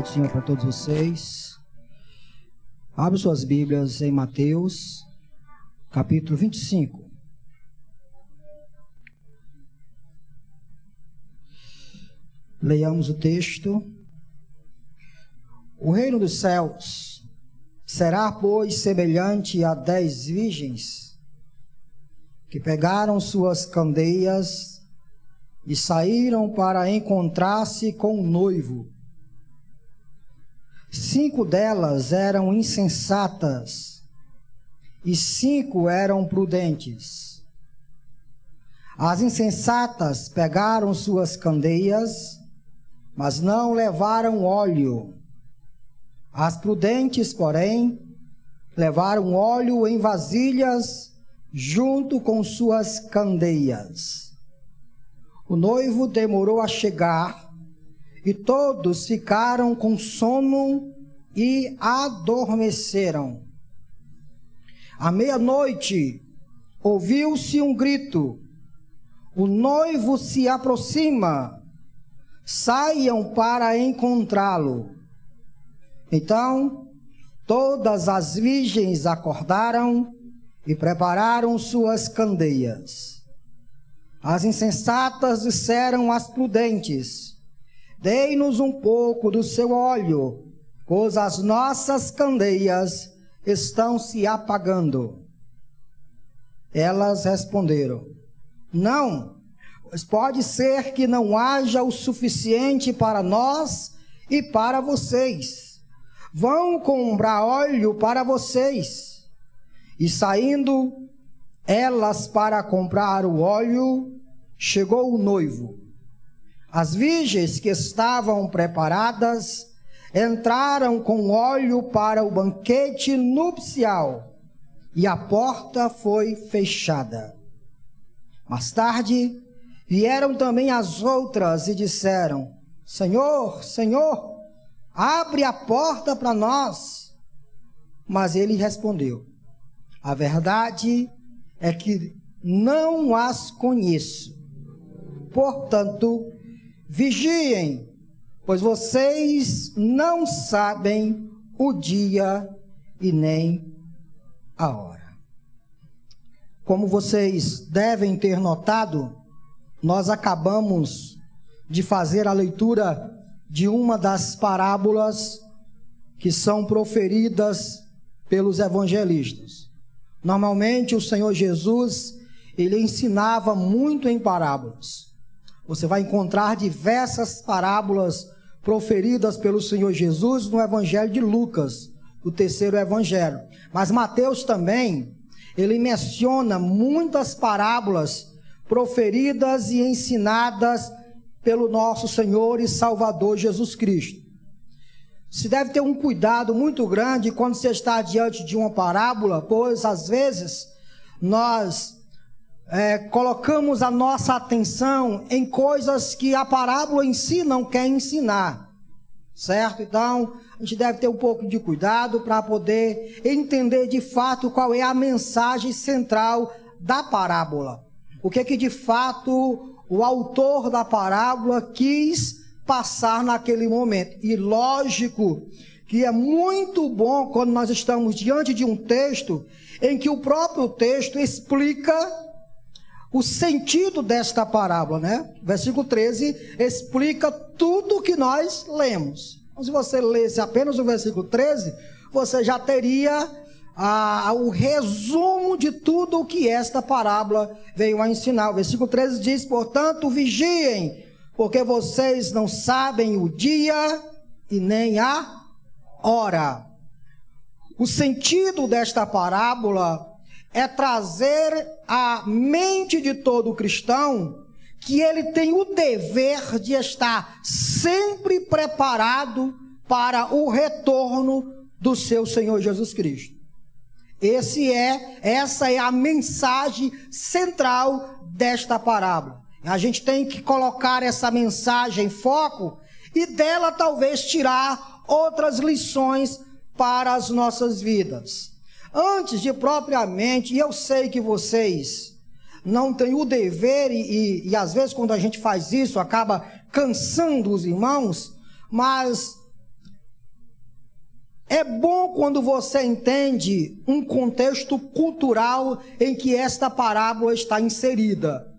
Paz do Senhor para todos vocês. Abra suas Bíblias em Mateus, capítulo 25. Leiamos o texto. O reino dos céus será, pois, semelhante a 10 virgens que pegaram suas candeias e saíram para encontrar-se com o noivo. 5 delas eram insensatas e 5 eram prudentes. As insensatas pegaram suas candeias, mas não levaram óleo. As prudentes, porém, levaram óleo em vasilhas junto com suas candeias. O noivo demorou a chegar e todos ficaram com sono e adormeceram. À meia-noite, ouviu-se um grito: o noivo se aproxima, saiam para encontrá-lo. Então, todas as virgens acordaram e prepararam suas candeias. As insensatas disseram às prudentes: dei-nos um pouco do seu óleo, pois as nossas candeias estão se apagando. Elas responderam: não, pois pode ser que não haja o suficiente para nós e para vocês. Vão comprar óleo para vocês. E saindo elas para comprar o óleo, chegou o noivo. As virgens que estavam preparadas entraram com óleo para o banquete nupcial, e a porta foi fechada. Mais tarde, vieram também as outras e disseram: Senhor, Senhor, abre a porta para nós. Mas ele respondeu: a verdade é que não as conheço. Portanto, vigiem, pois vocês não sabem o dia e nem a hora. Como vocês devem ter notado, nós acabamos de fazer a leitura de uma das parábolas que são proferidas pelos evangelistas. Normalmente o Senhor Jesus, ele ensinava muito em parábolas. Você vai encontrar diversas parábolas proferidas pelo Senhor Jesus no Evangelho de Lucas, o terceiro evangelho. Mas Mateus também, ele menciona muitas parábolas proferidas e ensinadas pelo nosso Senhor e Salvador Jesus Cristo. Se deve ter um cuidado muito grande quando você está diante de uma parábola, pois às vezes nós colocamos a nossa atenção em coisas que a parábola em si não quer ensinar, certo? Então, a gente deve ter um pouco de cuidado para poder entender de fato qual é a mensagem central da parábola. O que de fato o autor da parábola quis passar naquele momento. E lógico que é muito bom quando nós estamos diante de um texto em que o próprio texto explica o sentido desta parábola, né? Versículo 13 explica tudo o que nós lemos. Então, se você lesse apenas o versículo 13, você já teria o resumo de tudo o que esta parábola veio a ensinar. O versículo 13 diz: portanto, vigiem, porque vocês não sabem o dia e nem a hora. O sentido desta parábola é trazer à mente de todo cristão que ele tem o dever de estar sempre preparado para o retorno do seu Senhor Jesus Cristo. Essa é a mensagem central desta parábola. A gente tem que colocar essa mensagem em foco e dela talvez tirar outras lições para as nossas vidas. Antes de propriamente, e eu sei que vocês não têm o dever, e às vezes quando a gente faz isso acaba cansando os irmãos, mas É bom quando você entende um contexto cultural em que esta parábola está inserida.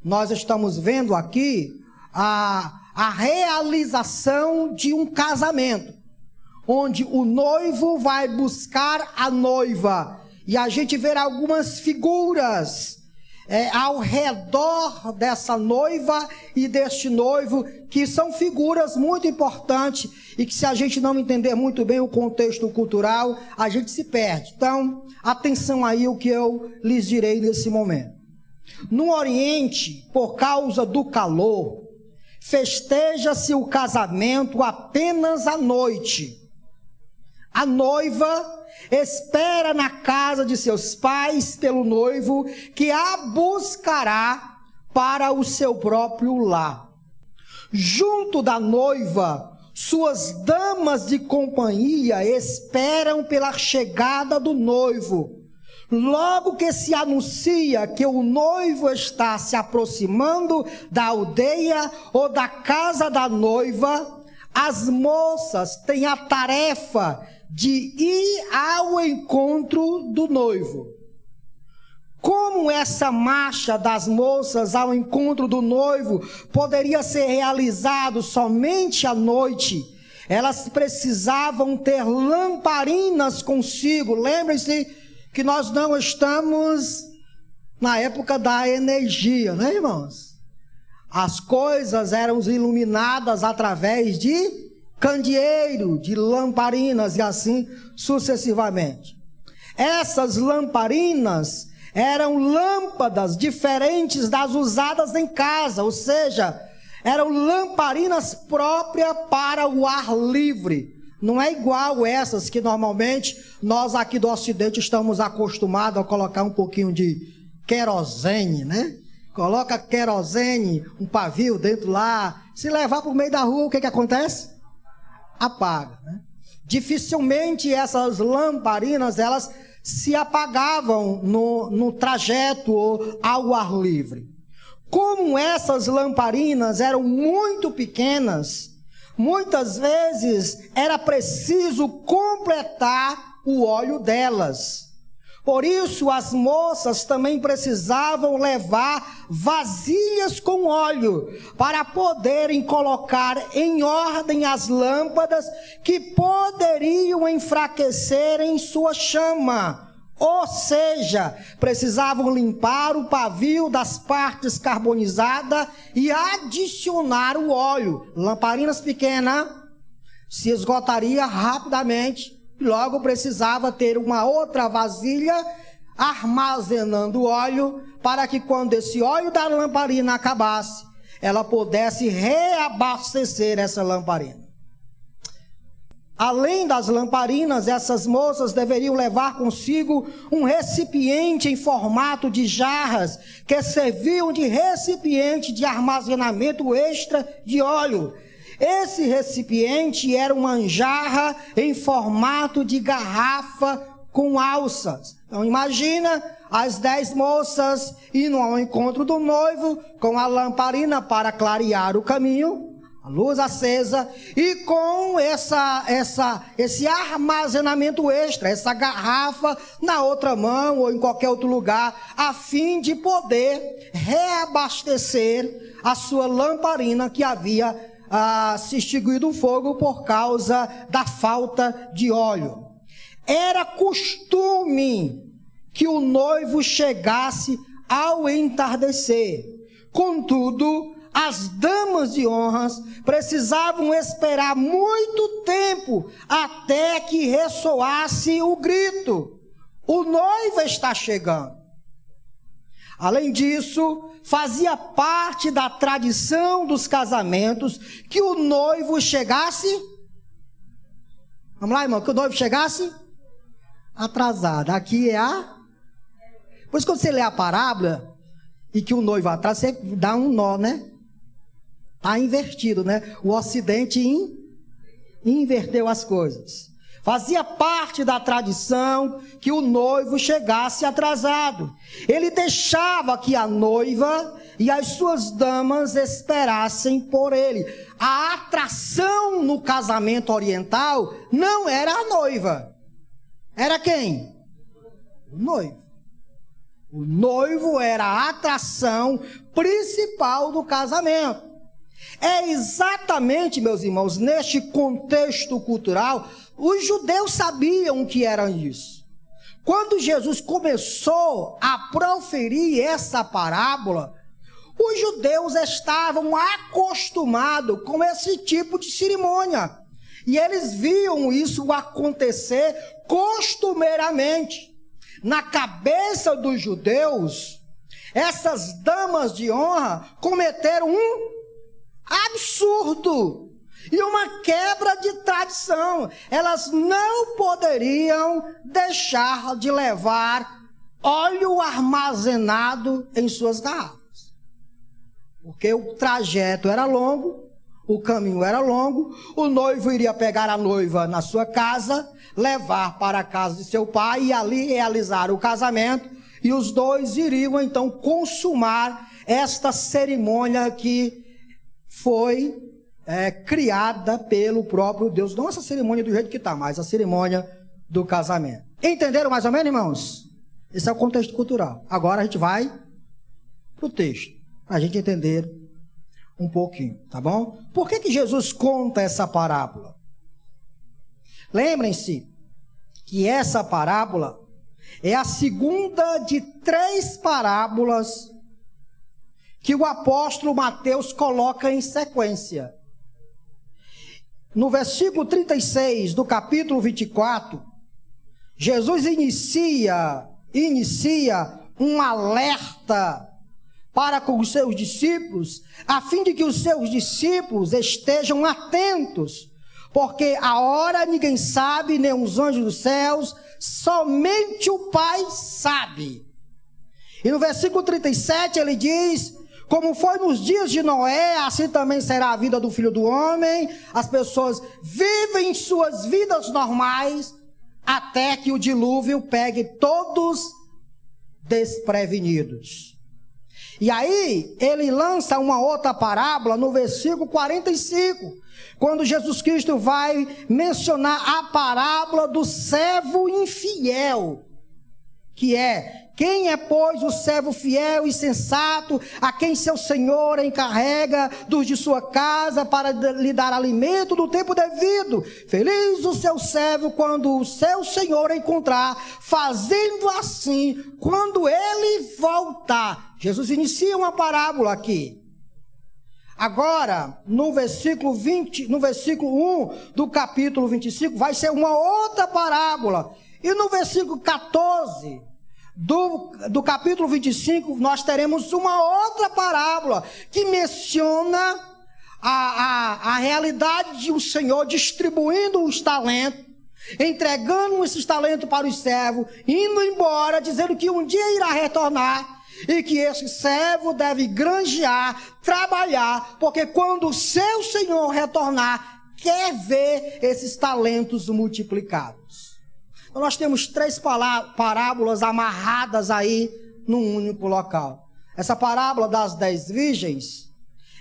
Nós estamos vendo aqui a realização de um casamento, onde o noivo vai buscar a noiva. E a gente vê algumas figuras ao redor dessa noiva e deste noivo, que são figuras muito importantes e que, se a gente não entender muito bem o contexto cultural, a gente se perde. Então, atenção aí o que eu lhes direi nesse momento. No Oriente, por causa do calor, festeja-se o casamento apenas à noite. A noiva espera na casa de seus pais pelo noivo, que a buscará para o seu próprio lar. Junto da noiva, suas damas de companhia esperam pela chegada do noivo. Logo que se anuncia que o noivo está se aproximando da aldeia ou da casa da noiva, as moças têm a tarefa de ir ao encontro do noivo. Como essa marcha das moças ao encontro do noivo poderia ser realizado somente à noite, elas precisavam ter lamparinas consigo. Lembrem-se que nós não estamos na época da energia, né, irmãos? As coisas eram iluminadas através de candeeiro, de lamparinas e assim sucessivamente. Essas lamparinas eram lâmpadas diferentes das usadas em casa, ou seja, eram lamparinas próprias para o ar livre. Não é igual essas que normalmente nós aqui do Ocidente estamos acostumados a colocar um pouquinho de querosene, né? Coloca querosene, um pavio dentro lá. Se levar para o meio da rua, o que acontece? Apaga, né? Dificilmente essas lamparinas elas se apagavam no trajeto ou ao ar livre. Como essas lamparinas eram muito pequenas, muitas vezes era preciso completar o óleo delas. Por isso as moças também precisavam levar vasilhas com óleo para poderem colocar em ordem as lâmpadas que poderiam enfraquecer em sua chama. Ou seja, precisavam limpar o pavio das partes carbonizadas e adicionar o óleo. Lamparinas pequenas se esgotaria rapidamente. Logo precisava ter uma outra vasilha armazenando óleo, para que quando esse óleo da lamparina acabasse, ela pudesse reabastecer essa lamparina. Além das lamparinas, essas moças deveriam levar consigo um recipiente em formato de jarras, que serviam de recipiente de armazenamento extra de óleo. Esse recipiente era uma jarra em formato de garrafa com alças. Então imagina as 10 moças indo ao encontro do noivo com a lamparina para clarear o caminho, a luz acesa, e com esse armazenamento extra, essa garrafa na outra mão ou em qualquer outro lugar, a fim de poder reabastecer a sua lamparina que havia se extinguido o fogo por causa da falta de óleo. Era costume que o noivo chegasse ao entardecer. Contudo, as damas de honra precisavam esperar muito tempo até que ressoasse o grito: o noivo está chegando. Além disso, fazia parte da tradição dos casamentos que o noivo chegasse... Vamos lá, irmão, que o noivo chegasse atrasado. Aqui é a... Por isso, quando você lê a parábola e que o noivo atrasa, você dá um nó, né? Está invertido, né? O Ocidente inverteu as coisas. Fazia parte da tradição que o noivo chegasse atrasado. Ele deixava que a noiva e as suas damas esperassem por ele. A atração no casamento oriental não era a noiva. Era quem? O noivo. O noivo era a atração principal do casamento. É exatamente, meus irmãos, neste contexto cultural, os judeus sabiam o que era isso. Quando Jesus começou a proferir essa parábola, os judeus estavam acostumados com esse tipo de cerimônia. E eles viam isso acontecer costumeiramente. Na cabeça dos judeus, essas damas de honra cometeram um absurdo e uma quebra de tradição. Elas não poderiam deixar de levar óleo armazenado em suas garrafas, porque o trajeto era longo, o caminho era longo. O noivo iria pegar a noiva na sua casa, levar para a casa de seu pai e ali realizar o casamento, e os dois iriam então consumar esta cerimônia que foi criada pelo próprio Deus. Não essa cerimônia do jeito que está, mas a cerimônia do casamento. Entenderam mais ou menos, irmãos? Esse é o contexto cultural. Agora a gente vai para o texto, para a gente entender um pouquinho, tá bom? Por que Jesus conta essa parábola? Lembrem-se que essa parábola é a segunda de 3 parábolas que o apóstolo Mateus coloca em sequência. No versículo 36 do capítulo 24, Jesus inicia um alerta para com os seus discípulos, a fim de que os seus discípulos estejam atentos, porque a hora ninguém sabe, nem os anjos dos céus, somente o Pai sabe. E no versículo 37 ele diz: como foi nos dias de Noé, assim também será a vida do Filho do Homem. As pessoas vivem suas vidas normais até que o dilúvio pegue todos desprevenidos. E aí ele lança uma outra parábola no versículo 45, quando Jesus Cristo vai mencionar a parábola do servo infiel, que é: quem é, pois, o servo fiel e sensato, a quem seu senhor encarrega dos de sua casa para lhe dar alimento no tempo devido? Feliz o seu servo quando o seu senhor encontrar, fazendo assim quando ele voltar. Jesus inicia uma parábola aqui. Agora, no versículo 1 do capítulo 25, vai ser uma outra parábola. E no versículo 14 do capítulo 25, nós teremos uma outra parábola que menciona a realidade de um senhor distribuindo os talentos, entregando esses talentos para os servos, indo embora, dizendo que um dia irá retornar, e que esse servo deve granjear, trabalhar, porque quando o seu senhor retornar, quer ver esses talentos multiplicados. Então nós temos 3 parábolas amarradas aí num único local. Essa parábola das 10 virgens,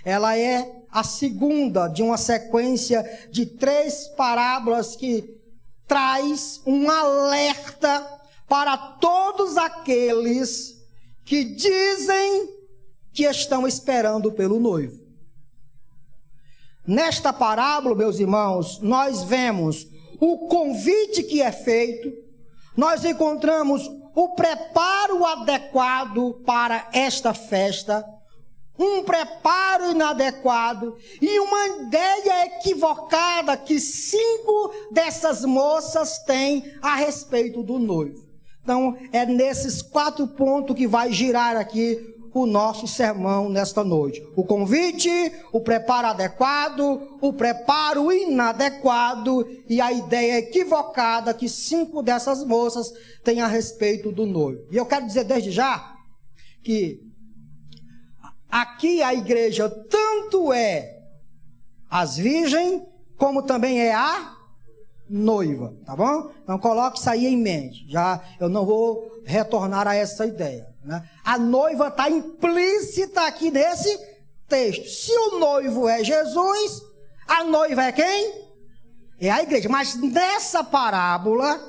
ela é a segunda de uma sequência de 3 parábolas que traz um alerta para todos aqueles que dizem que estão esperando pelo noivo. Nesta parábola, meus irmãos, nós vemos o convite que é feito, nós encontramos o preparo adequado para esta festa, um preparo inadequado e uma ideia equivocada que 5 dessas moças têm a respeito do noivo. Então, é nesses 4 pontos que vai girar aqui o nosso sermão nesta noite. O convite, o preparo adequado, o preparo inadequado e a ideia equivocada que 5 dessas moças têm a respeito do noivo. E eu quero dizer desde já que aqui a igreja tanto é as virgens, como também é a noiva, tá bom? Então coloque isso aí em mente. Já eu não vou retornar a essa ideia, né? A noiva está implícita aqui nesse texto. Se o noivo é Jesus, a noiva é quem? É a igreja. Mas nessa parábola,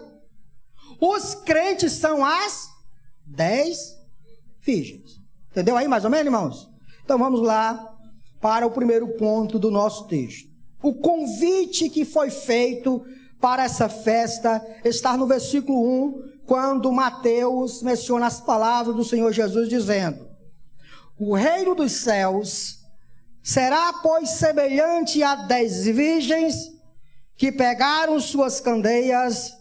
os crentes são as 10 virgens. Entendeu aí mais ou menos, irmãos? Então vamos lá para o primeiro ponto do nosso texto. O convite que foi feito para essa festa está no versículo 1, quando Mateus menciona as palavras do Senhor Jesus dizendo: o reino dos céus será, pois, semelhante a 10 virgens que pegaram suas candeias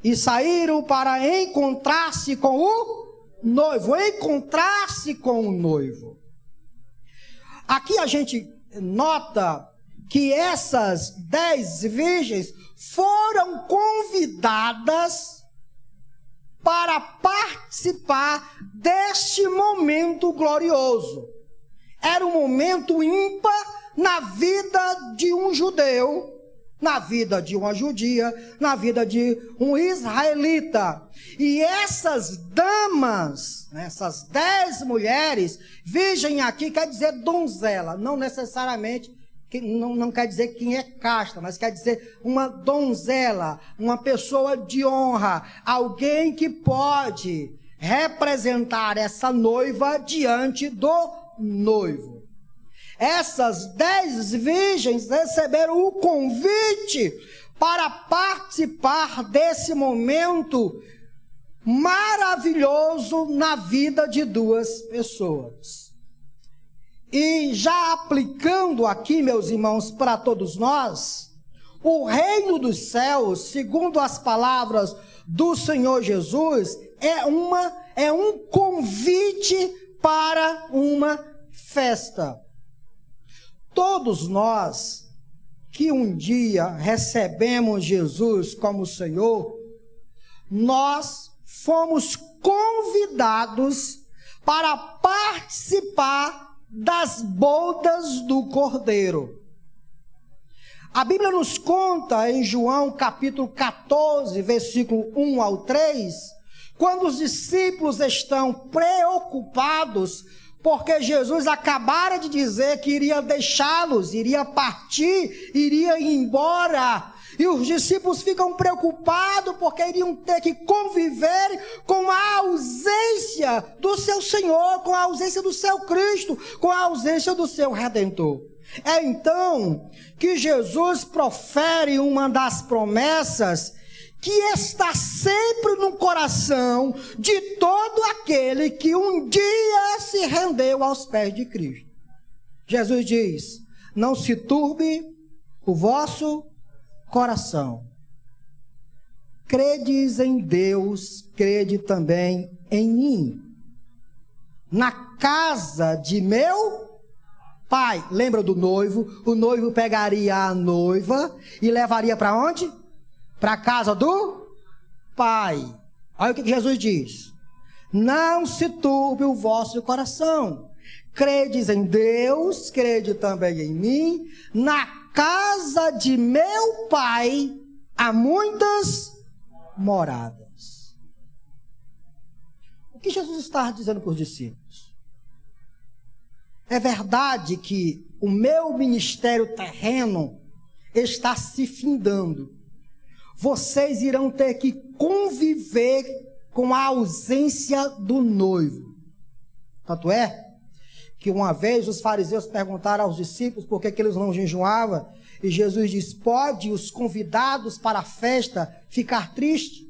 e saíram para encontrar-se com o noivo. Encontrar-se com o noivo. Aqui a gente nota que essas 10 virgens foram convidadas para participar deste momento glorioso. Era um momento ímpar na vida de um judeu, na vida de uma judia, na vida de um israelita. E essas damas, essas 10 mulheres, virgem aqui quer dizer donzela, não necessariamente, não quer dizer quem é casta, mas quer dizer uma donzela, uma pessoa de honra, alguém que pode representar essa noiva diante do noivo. Essas 10 virgens receberam o convite para participar desse momento maravilhoso na vida de duas pessoas. E já aplicando aqui, meus irmãos, para todos nós, o reino dos céus, segundo as palavras do Senhor Jesus, é um convite para uma festa. Todos nós que um dia recebemos Jesus como Senhor, nós fomos convidados para participar das bodas do Cordeiro. A Bíblia nos conta em João capítulo 14, versículo 1 ao 3, quando os discípulos estão preocupados porque Jesus acabara de dizer que iria deixá-los, iria partir, iria ir embora. E os discípulos ficam preocupados porque iriam ter que conviver com a ausência do seu Senhor, com a ausência do seu Cristo, com a ausência do seu Redentor. É então que Jesus profere uma das promessas que está sempre no coração de todo aquele que um dia se rendeu aos pés de Cristo. Jesus diz: não se turbe o vosso coração. Credes em Deus, crede também em mim. Na casa de meu Pai, lembra do noivo? O noivo pegaria a noiva e levaria para onde? Para a casa do Pai. Olha o que Jesus diz: não se turbe o vosso coração. Credes em Deus, crede também em mim. Na casa de meu Pai há muitas moradas. O que Jesus está dizendo para os discípulos? É verdade que o meu ministério terreno está se findando. Vocês irão ter que conviver com a ausência do noivo. Tanto é que uma vez os fariseus perguntaram aos discípulos por que eles não jejuavam, e Jesus diz: pode os convidados para a festa ficar tristes?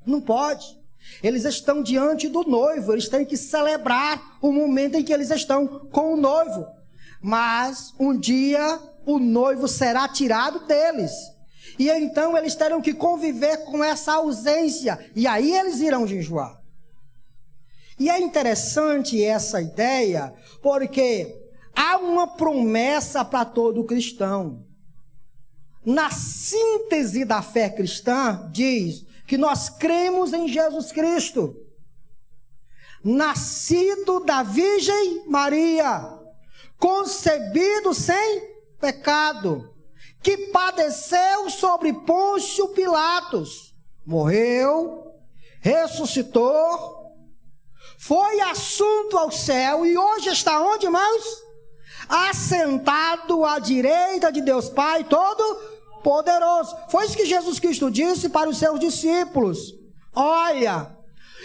Não pode. Eles estão diante do noivo, eles têm que celebrar o momento em que eles estão com o noivo. Mas um dia o noivo será tirado deles. E então eles terão que conviver com essa ausência. E aí eles irão jejuar. E é interessante essa ideia, porque há uma promessa para todo cristão. Na síntese da fé cristã, diz que nós cremos em Jesus Cristo, nascido da Virgem Maria, concebido sem pecado, que padeceu sobre Pôncio Pilatos, morreu, ressuscitou, foi assunto ao céu e hoje está onde, irmãos? Assentado à direita de Deus Pai Todo-Poderoso. Foi isso que Jesus Cristo disse para os seus discípulos: olha,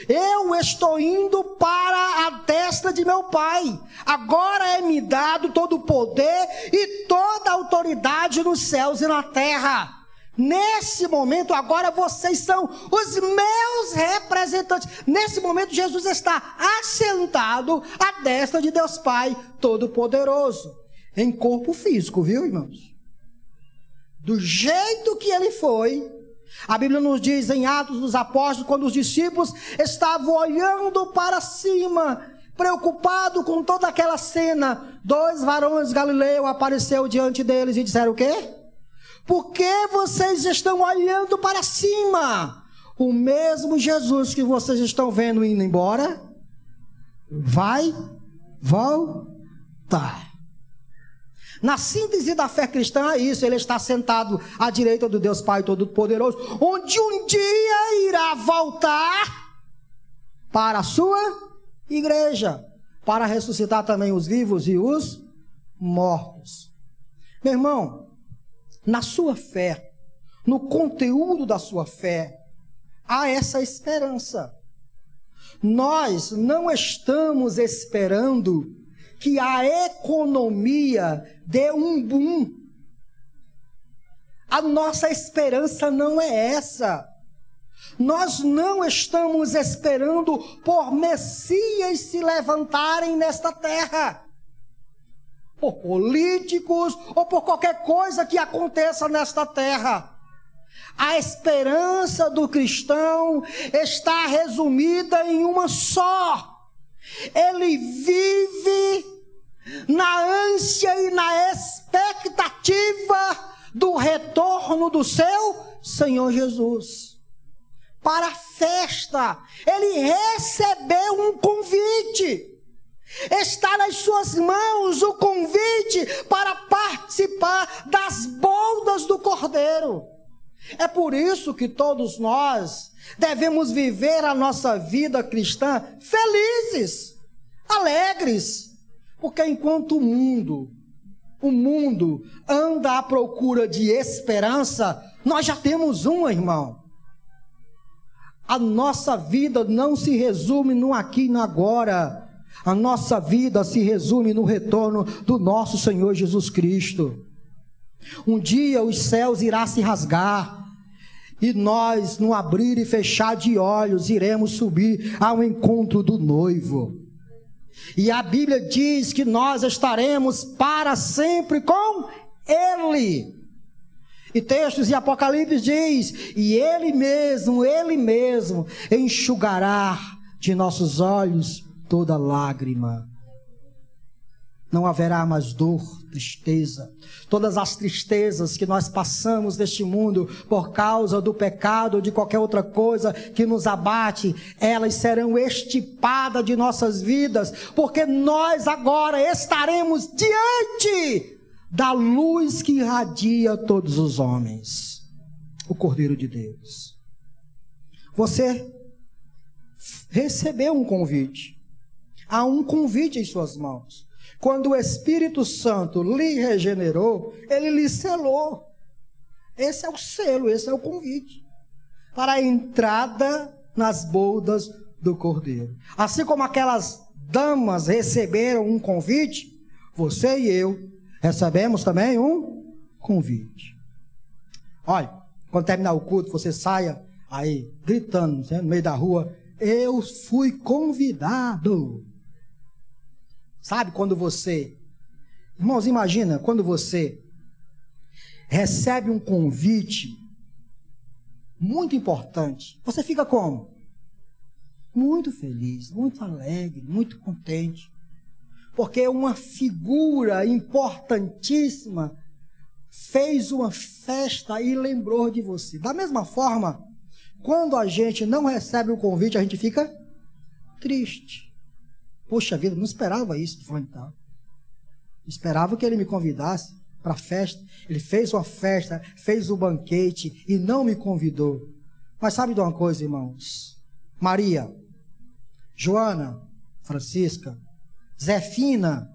eu estou indo para a destra de meu Pai. Agora é-me dado todo o poder e toda a autoridade nos céus e na terra. Nesse momento, agora vocês são os meus representantes. Nesse momento, Jesus está assentado à destra de Deus Pai Todo-Poderoso, em corpo físico, viu, irmãos? Do jeito que ele foi. A Bíblia nos diz em Atos dos Apóstolos, quando os discípulos estavam olhando para cima, preocupados com toda aquela cena, 2 varões galileus apareceram diante deles e disseram o quê? Por que vocês estão olhando para cima? O mesmo Jesus que vocês estão vendo indo embora, vai voltar. Na síntese da fé cristã é isso: ele está sentado à direita do Deus Pai Todo-Poderoso, onde um dia irá voltar para a sua igreja, para ressuscitar também os vivos e os mortos. Meu irmão, na sua fé, no conteúdo da sua fé, há essa esperança. Nós não estamos esperando que a economia dê um boom. A nossa esperança não é essa. Nós não estamos esperando por Messias se levantarem nesta terra, por políticos ou por qualquer coisa que aconteça nesta terra. A esperança do cristão está resumida em uma só: ele vive na ânsia e na expectativa do retorno do seu Senhor Jesus para a festa. Ele recebeu um convite. Está nas suas mãos o convite para participar das bodas do Cordeiro. É por isso que todos nós devemos viver a nossa vida cristã felizes, alegres, porque enquanto o mundo anda à procura de esperança, nós já temos uma, irmão. A nossa vida não se resume no aqui e no agora. A nossa vida se resume no retorno do nosso Senhor Jesus Cristo. Um dia os céus irão se rasgar e nós, no abrir e fechar de olhos, iremos subir ao encontro do noivo. E a Bíblia diz que nós estaremos para sempre com Ele. E textos de Apocalipse diz: e Ele mesmo enxugará de nossos olhos toda lágrima. Não haverá mais dor, tristeza. Todas as tristezas que nós passamos neste mundo por causa do pecado ou de qualquer outra coisa que nos abate, elas serão extirpadas de nossas vidas, porque nós agora estaremos diante da luz que irradia todos os homens, o Cordeiro de Deus. Você recebeu um convite. Há um convite em suas mãos. Quando o Espírito Santo lhe regenerou, ele lhe selou. Esse é o selo, esse é o convite para a entrada nas bodas do Cordeiro. Assim como aquelas damas receberam um convite, você e eu recebemos também um convite. Olha, quando terminar o culto, você saia aí gritando, no meio da rua: eu fui convidado. Sabe quando você... Irmãos, imagina quando você recebe um convite muito importante. Você fica como? Muito feliz, muito alegre, muito contente. Porque uma figura importantíssima fez uma festa e lembrou de você. Da mesma forma, quando a gente não recebe o convite, a gente fica triste. Poxa vida, não esperava isso, falando tal. Esperava que ele me convidasse, para a festa. Ele fez uma festa, fez o banquete e não me convidou. Mas sabe de uma coisa, irmãos? Maria, Joana, Francisca, Zefina,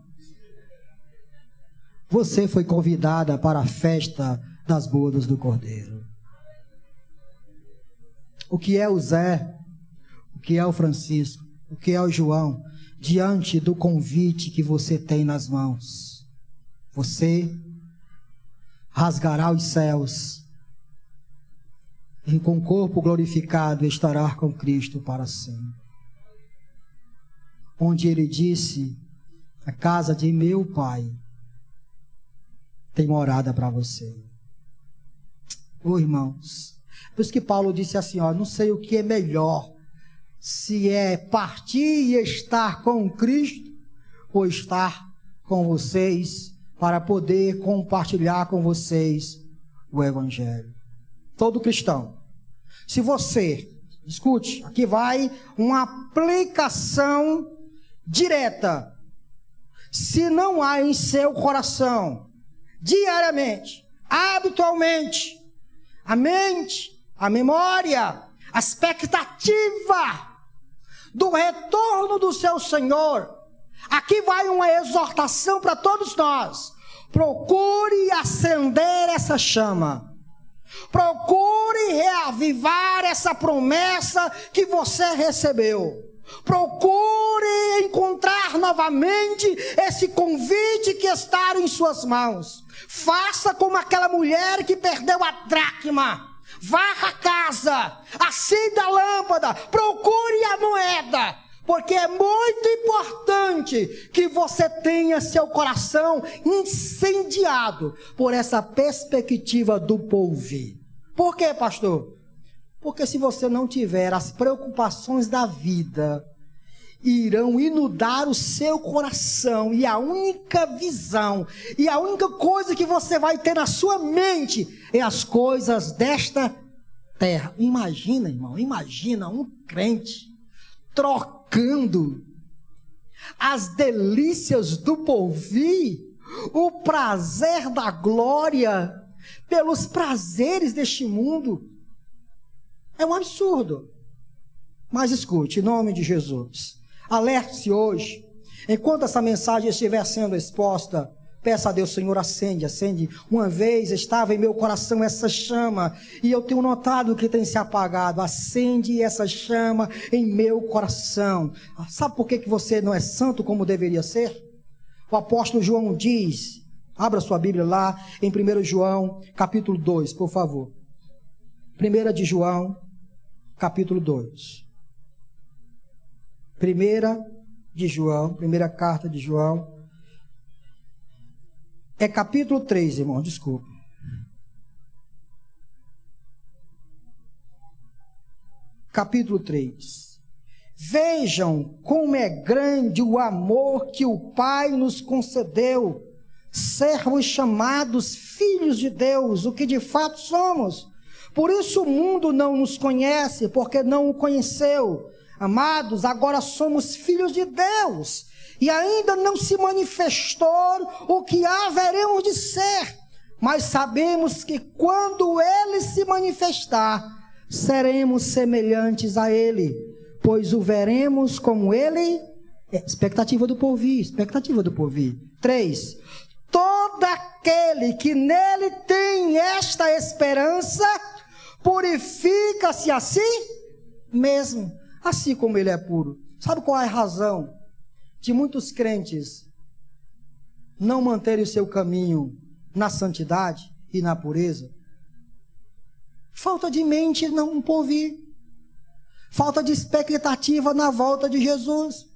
você foi convidada para a festa das bodas do Cordeiro. O que é o Zé, o que é o Francisco, o que é o João, diante do convite que você tem nas mãos? Você rasgará os céus e com o corpo glorificado estará com Cristo para sempre. Onde ele disse: a casa de meu Pai tem morada para você. Irmãos, por isso que Paulo disse assim, não sei o que é melhor, se é partir e estar com Cristo, ou estar com vocês, para poder compartilhar com vocês o Evangelho. Todo cristão, se você, escute, aqui vai uma aplicação direta, se não há em seu coração, diariamente, habitualmente, a mente, a memória, a expectativa do retorno do seu Senhor, aqui vai uma exortação para todos nós: procure acender essa chama, procure reavivar essa promessa que você recebeu, procure encontrar novamente esse convite que está em suas mãos. Faça como aquela mulher que perdeu a dracma. Varra a casa, acenda a lâmpada, procure a moeda, porque é muito importante que você tenha seu coração incendiado por essa perspectiva do porvir. Por quê, pastor? Porque se você não tiver, as preocupações da vida irão inundar o seu coração, e a única visão e a única coisa que você vai ter na sua mente é as coisas desta terra. Imagina, irmão, imagina um crente trocando as delícias do porvir, o prazer da glória, pelos prazeres deste mundo. É um absurdo. Mas escute, em nome de Jesus, alerte-se hoje, enquanto essa mensagem estiver sendo exposta, peça a Deus: Senhor, acende, acende. Uma vez estava em meu coração essa chama, e eu tenho notado que tem se apagado. Acende essa chama em meu coração. Sabe por que você não é santo como deveria ser? O apóstolo João diz, abra sua Bíblia lá, em 1 João, capítulo 2, por favor. 1 de João, capítulo 2. 1 de João, primeira carta de João, é capítulo 3, irmão, desculpe. Capítulo 3. Vejam como é grande o amor que o Pai nos concedeu, sermos chamados filhos de Deus, o que de fato somos. Por isso o mundo não nos conhece, porque não o conheceu. Amados, agora somos filhos de Deus, e ainda não se manifestou o que haveremos de ser, mas sabemos que quando Ele se manifestar, seremos semelhantes a Ele, pois o veremos como Ele é. Expectativa do porvir, expectativa do porvir. 3. Todo aquele que nele tem esta esperança, purifica-se a si mesmo, assim como ele é puro. Sabe qual é a razão de muitos crentes não manterem o seu caminho na santidade e na pureza? Falta de mente não porvir, falta de expectativa na volta de Jesus.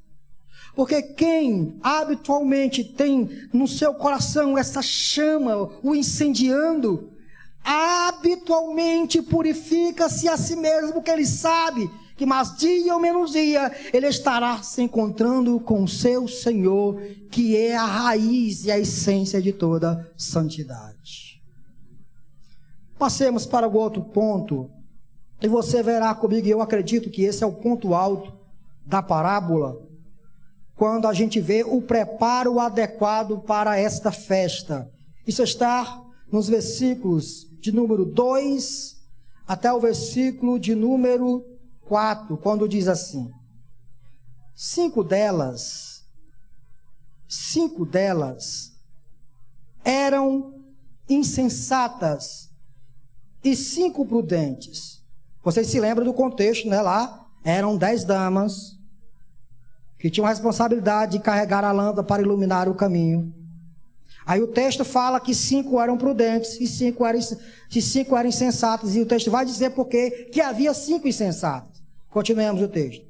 Porque quem habitualmente tem no seu coração essa chama o incendiando, habitualmente purifica-se a si mesmo, porque ele sabe que mais dia ou menos dia ele estará se encontrando com o seu Senhor, que é a raiz e a essência de toda santidade. Passemos para o outro ponto, e você verá comigo, e eu acredito que esse é o ponto alto da parábola, quando a gente vê o preparo adequado para esta festa. Isso está nos versículos de número 2 até o versículo de número 4, quando diz assim: cinco delas eram insensatas e 5 prudentes. Vocês se lembram do contexto, né? Lá eram 10 damas que tinham a responsabilidade de carregar a lâmpada para iluminar o caminho. Aí o texto fala que 5 eram prudentes e 5 eram insensatos. E o texto vai dizer porque que havia 5 insensatos. Continuemos o texto.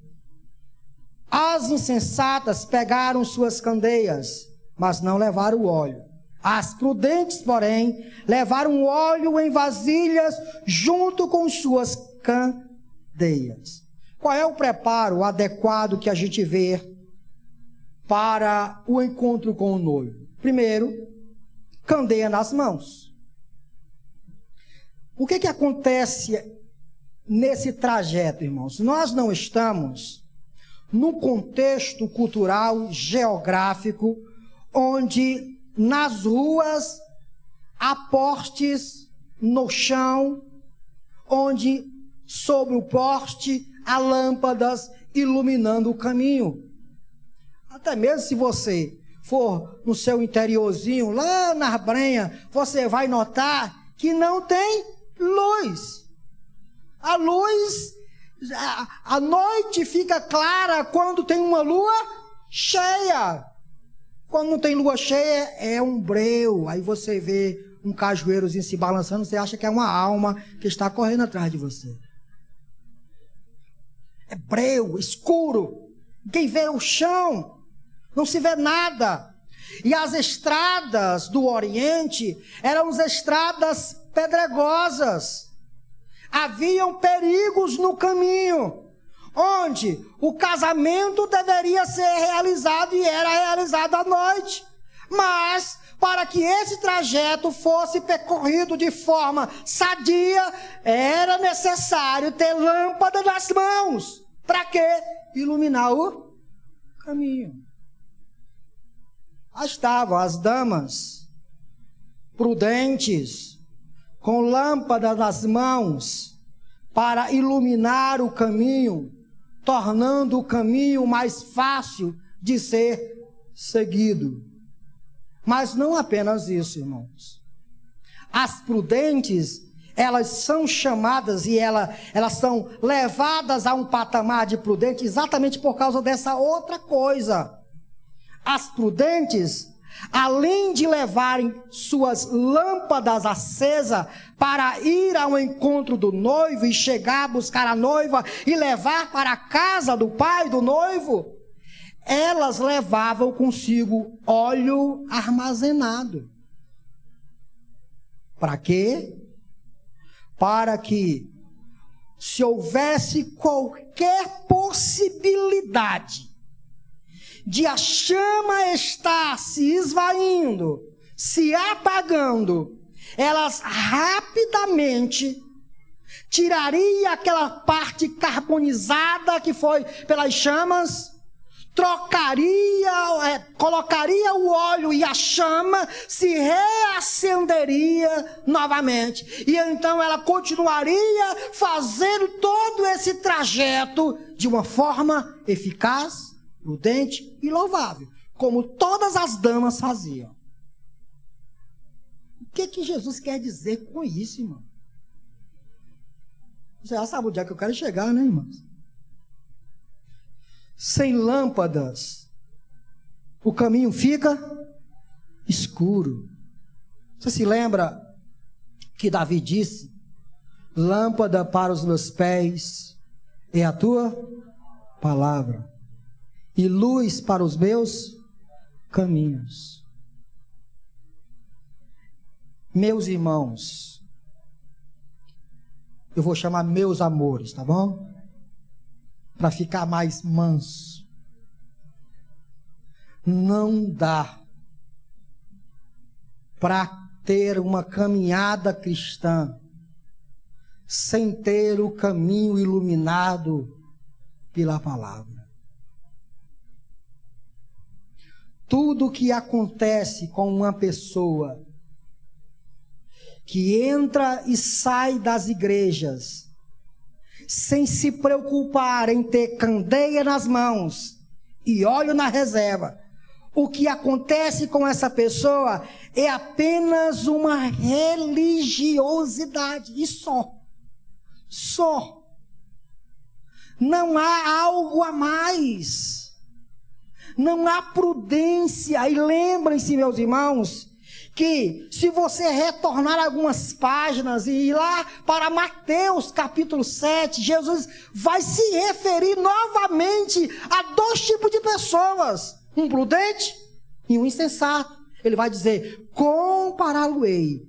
As insensatas pegaram suas candeias, mas não levaram o óleo. As prudentes, porém, levaram óleo em vasilhas junto com suas candeias. Qual é o preparo adequado que a gente vê para o encontro com o noivo? Primeiro, candeia nas mãos. O que acontece nesse trajeto, irmãos? Nós não estamos no contexto cultural, geográfico, onde nas ruas há postes no chão, onde sobre o poste há lâmpadas iluminando o caminho. Até mesmo se você for no seu interiorzinho, lá na Brenha, você vai notar que não tem luz. A luz, a noite fica clara quando tem uma lua cheia. Quando não tem lua cheia, é um breu. Aí você vê um cajueirozinho se balançando, você acha que é uma alma que está correndo atrás de você. É breu, escuro. Quem vê o chão, não se vê nada. E as estradas do Oriente eram as estradas pedregosas. Haviam perigos no caminho, onde o casamento deveria ser realizado e era realizado à noite. Mas, para que esse trajeto fosse percorrido de forma sadia, era necessário ter lâmpada nas mãos. Para quê? Iluminar o caminho. Lá estavam as damas prudentes, com lâmpada nas mãos, para iluminar o caminho, tornando o caminho mais fácil de ser seguido. Mas não apenas isso, irmãos. As prudentes, elas são chamadas e elas são levadas a um patamar de prudente exatamente por causa dessa outra coisa. As prudentes, além de levarem suas lâmpadas acesas para ir ao encontro do noivo e chegar a buscar a noiva e levar para a casa do pai do noivo, elas levavam consigo óleo armazenado. Para quê? Para que, se houvesse qualquer possibilidade de a chama estar se esvaindo, se apagando, elas rapidamente tirariam aquela parte carbonizada que foi pelas chamas, colocaria o óleo e a chama se reacenderia novamente. E então ela continuaria fazendo todo esse trajeto de uma forma eficaz, prudente e louvável, como todas as damas faziam. O que Jesus quer dizer com isso, irmão? Você já sabe onde é que eu quero chegar, né, irmãos? Sem lâmpadas, o caminho fica escuro. Você se lembra que Davi disse: lâmpada para os meus pés é a tua palavra, e luz para os meus caminhos. Meus irmãos, eu vou chamar meus amores, tá bom? Para ficar mais manso. Não dá para ter uma caminhada cristã sem ter o caminho iluminado pela palavra. Tudo que acontece com uma pessoa que entra e sai das igrejas sem se preocupar em ter candeia nas mãos e óleo na reserva, o que acontece com essa pessoa é apenas uma religiosidade, e só. Não há algo a mais, não há prudência. E lembrem-se, meus irmãos, que se você retornar algumas páginas e ir lá para Mateus capítulo 7, Jesus vai se referir novamente a dois tipos de pessoas, um prudente e um insensato. Ele vai dizer: compará-lo-ei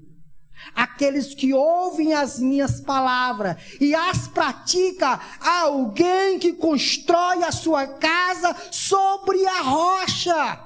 aqueles que ouvem as minhas palavras e as pratica a alguém que constrói a sua casa sobre a rocha.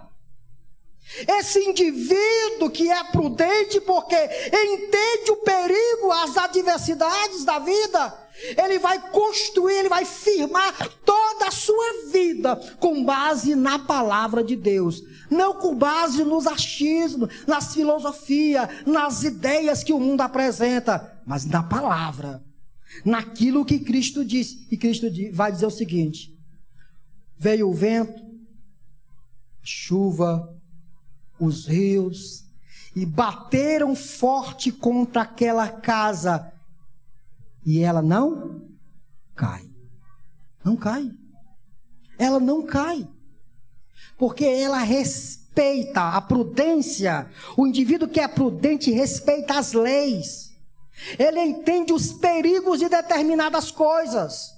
Esse indivíduo que é prudente porque entende o perigo, as adversidades da vida, ele vai construir, ele vai firmar toda a sua vida com base na palavra de Deus, não com base nos achismos, nas filosofias, nas ideias que o mundo apresenta, mas na palavra, naquilo que Cristo disse. E Cristo vai dizer o seguinte: veio o vento, a chuva, os rios, e bateram forte contra aquela casa, e ela não cai. Não cai. Ela não cai. Porque ela respeita a prudência. O indivíduo que é prudente respeita as leis. Ele entende os perigos de determinadas coisas.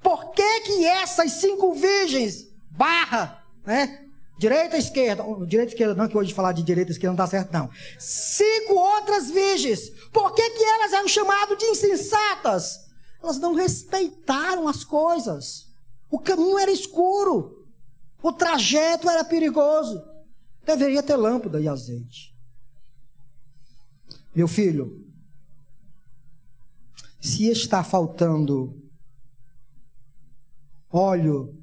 Por que essas 5 virgens, direita e esquerda, não, que hoje falar de direita e esquerda não dá certo não. 5 outras virgens, por que elas eram chamadas de insensatas? Elas não respeitaram as coisas. O caminho era escuro, o trajeto era perigoso, deveria ter lâmpada e azeite. Meu filho, se está faltando óleo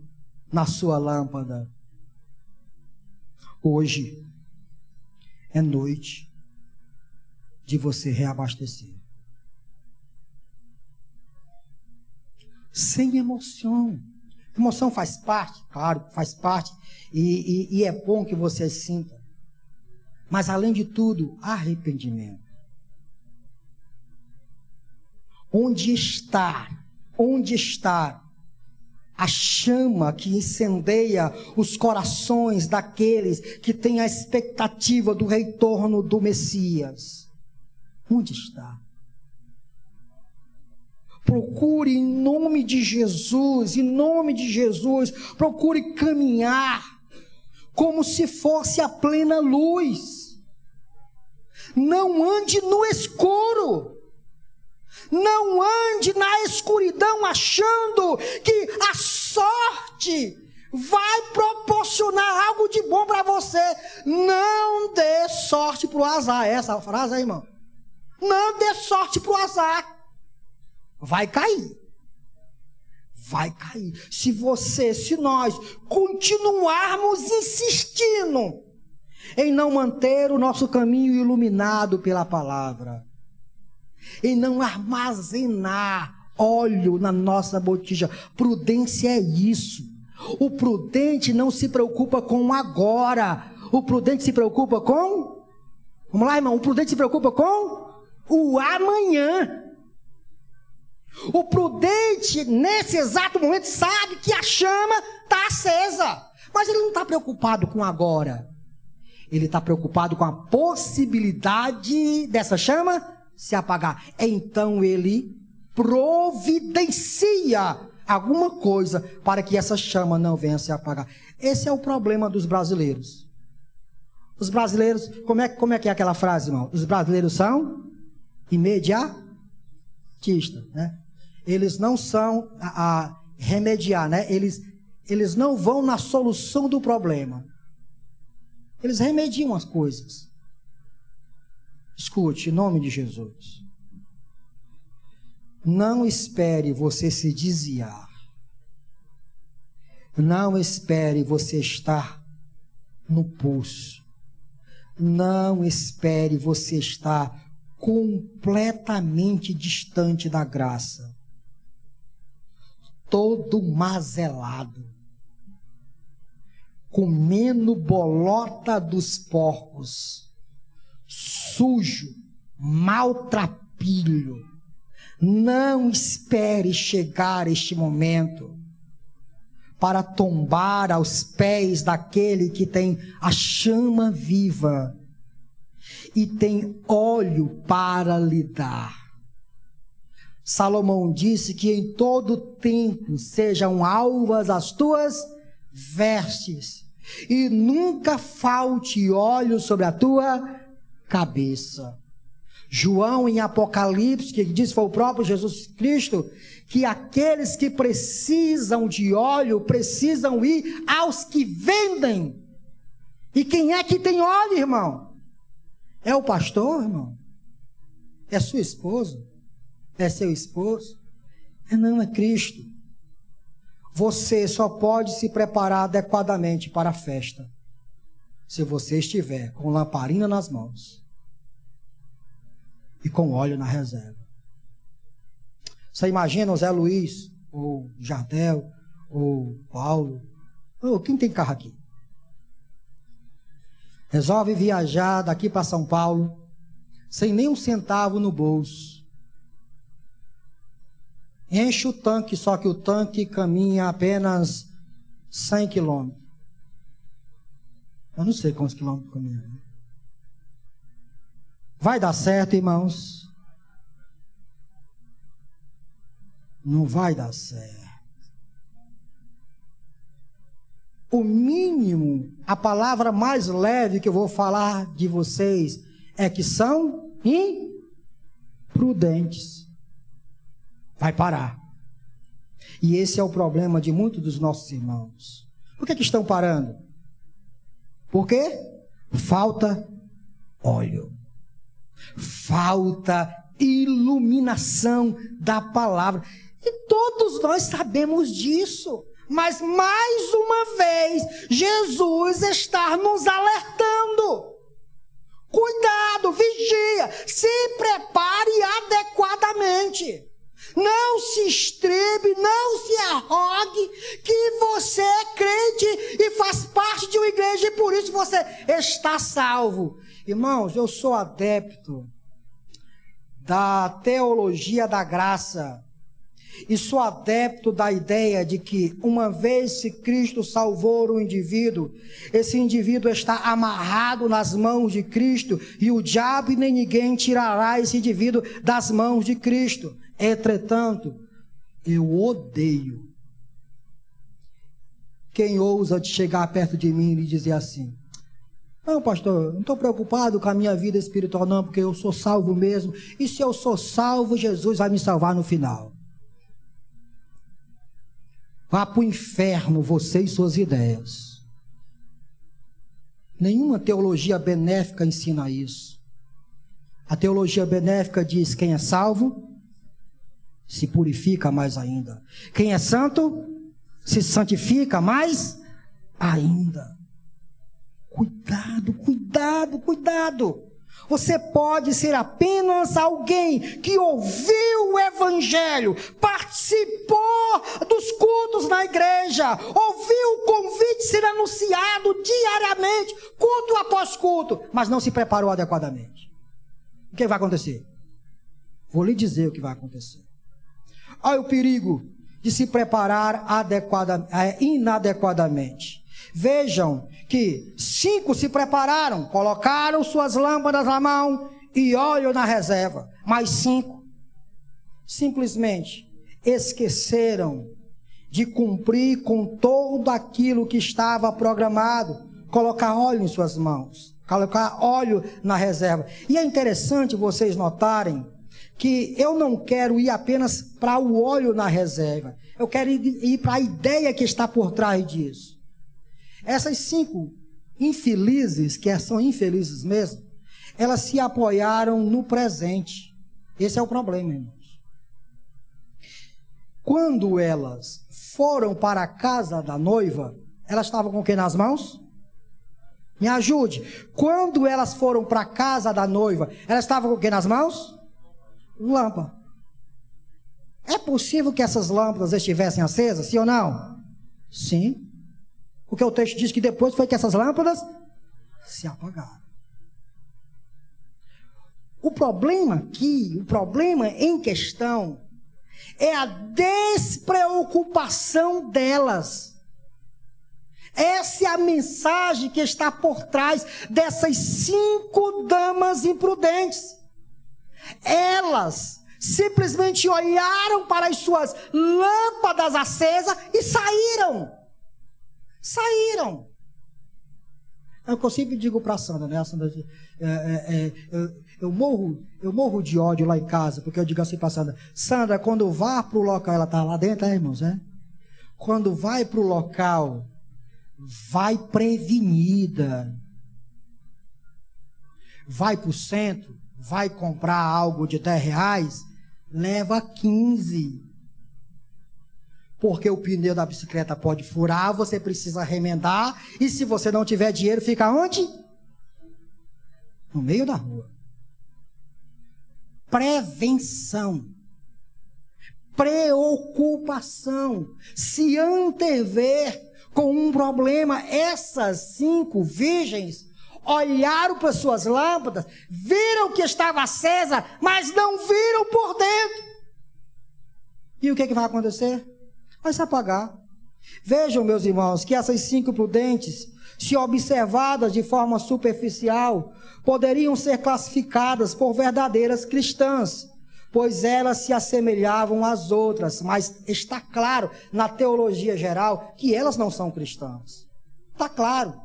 na sua lâmpada, hoje é noite de você reabastecer. Sem emoção. Emoção faz parte, claro, faz parte. E é bom que você sinta. Mas além de tudo, arrependimento. Onde está a chama que incendeia os corações daqueles que têm a expectativa do retorno do Messias? Onde está? Procure em nome de Jesus, procure caminhar como se fosse a plena luz. Não ande no escuro. Não ande na escuridão achando que a sorte vai proporcionar algo de bom para você. Não dê sorte para o azar. Essa frase aí, irmão. Não dê sorte para o azar. Vai cair. Vai cair. Se nós continuarmos insistindo em não manter o nosso caminho iluminado pela palavra, em não armazenar óleo na nossa botija. Prudência é isso. O prudente não se preocupa com o agora. O prudente se preocupa com... Vamos lá, irmão. O prudente se preocupa com o amanhã. O prudente, nesse exato momento, sabe que a chama está acesa. Mas ele não está preocupado com agora. Ele está preocupado com a possibilidade dessa chama se apagar. Então ele providencia alguma coisa para que essa chama não venha se apagar. Esse é o problema dos brasileiros. Os brasileiros, como é que é aquela frase, irmão? Os brasileiros são imediatistas, né? Eles não são a remediar, né? Eles não vão na solução do problema. Eles remediam as coisas. Escute, em nome de Jesus. Não espere você se desviar. Não espere você estar no pulso. Não espere você estar completamente distante da graça, todo mazelado, comendo bolota dos porcos, sujo, maltrapilho. Não espere chegar este momento para tombar aos pés daquele que tem a chama viva e tem óleo para lhe dar. Salomão disse que em todo tempo sejam alvas as tuas vestes e nunca falte óleo sobre a tua cabeça. João, em Apocalipse, que diz, foi o próprio Jesus Cristo, que aqueles que precisam de óleo precisam ir aos que vendem. E quem é que tem óleo, irmão? É o pastor, irmão? É sua esposa? É seu esposo? Não, é Cristo. Você só pode se preparar adequadamente para a festa se você estiver com lamparina nas mãos e com óleo na reserva. Você imagina o Zé Luiz, ou Jardel, ou Paulo, ou quem tem carro aqui? Resolve viajar daqui para São Paulo, sem nem um centavo no bolso. Enche o tanque, só que o tanque caminha apenas 100 quilômetros. Eu não sei quantos quilômetros caminha. Vai dar certo, irmãos? Não vai dar certo. O mínimo, a palavra mais leve que eu vou falar de vocês é que são imprudentes. Vai parar. E esse é o problema de muitos dos nossos irmãos. Por que estão parando? Por quê? Falta óleo. Falta iluminação da palavra. E todos nós sabemos disso. Mas mais uma vez, Jesus está nos alertando. Cuidado, vigia, se prepare adequadamente. Não se estribe, não se arrogue que você é crente e faz parte de uma igreja e por isso você está salvo. Irmãos, eu sou adepto da teologia da graça e sou adepto da ideia de que uma vez que Cristo salvou o indivíduo, esse indivíduo está amarrado nas mãos de Cristo e o diabo e nem ninguém tirará esse indivíduo das mãos de Cristo. Entretanto, eu odeio quem ousa de chegar perto de mim e dizer assim: não, pastor, não estou preocupado com a minha vida espiritual não, porque eu sou salvo mesmo, e se eu sou salvo, Jesus vai me salvar no final. Vá para o inferno você e suas ideias. Nenhuma teologia benéfica ensina isso. A teologia benéfica diz: quem é salvo se purifica mais ainda. Quem é santo se santifica mais ainda. Cuidado, cuidado, cuidado. Você pode ser apenas alguém que ouviu o evangelho, participou dos cultos na igreja, ouviu o convite ser anunciado diariamente, culto após culto, mas não se preparou adequadamente. O que vai acontecer? Vou lhe dizer o que vai acontecer. Olha o perigo de se preparar inadequadamente. Vejam que 5 se prepararam, colocaram suas lâmpadas na mão e óleo na reserva. Mas 5 simplesmente esqueceram de cumprir com tudo aquilo que estava programado. Colocar óleo em suas mãos, colocar óleo na reserva. E é interessante vocês notarem que eu não quero ir apenas para o óleo na reserva. Eu quero ir para a ideia que está por trás disso. Essas 5 infelizes, que são infelizes mesmo, elas se apoiaram no presente. Esse é o problema, irmãos. Quando elas foram para a casa da noiva, elas estavam com o que nas mãos? Me ajude. Quando elas foram para a casa da noiva, elas estavam com o que nas mãos? Lâmpada. É possível que essas lâmpadas estivessem acesas, sim ou não? Sim. Porque o texto diz que depois foi que essas lâmpadas se apagaram. O problema aqui, o problema em questão, é a despreocupação delas. Essa é a mensagem que está por trás dessas 5 damas imprudentes. Elas simplesmente olharam para as suas lâmpadas acesas e saíram. Saíram. Eu sempre digo para a Sandra, né? A Sandra, eu morro de ódio lá em casa, porque eu digo assim para a Sandra: Sandra, quando vá para o local, ela está lá dentro, irmãos, né? Quando vai para o local, vai prevenida. Vai para o centro, vai comprar algo de R$10, leva 15. Porque o pneu da bicicleta pode furar, você precisa remendar, e se você não tiver dinheiro, fica onde? No meio da rua. Prevenção. Preocupação. Se antever com um problema. Essas 5 virgens olharam para suas lâmpadas, viram que estava acesa, mas não viram por dentro. E o que vai acontecer? Vai se apagar. Vejam, meus irmãos, que essas 5 prudentes, se observadas de forma superficial, poderiam ser classificadas por verdadeiras cristãs, pois elas se assemelhavam às outras, mas está claro na teologia geral que elas não são cristãs. Está claro.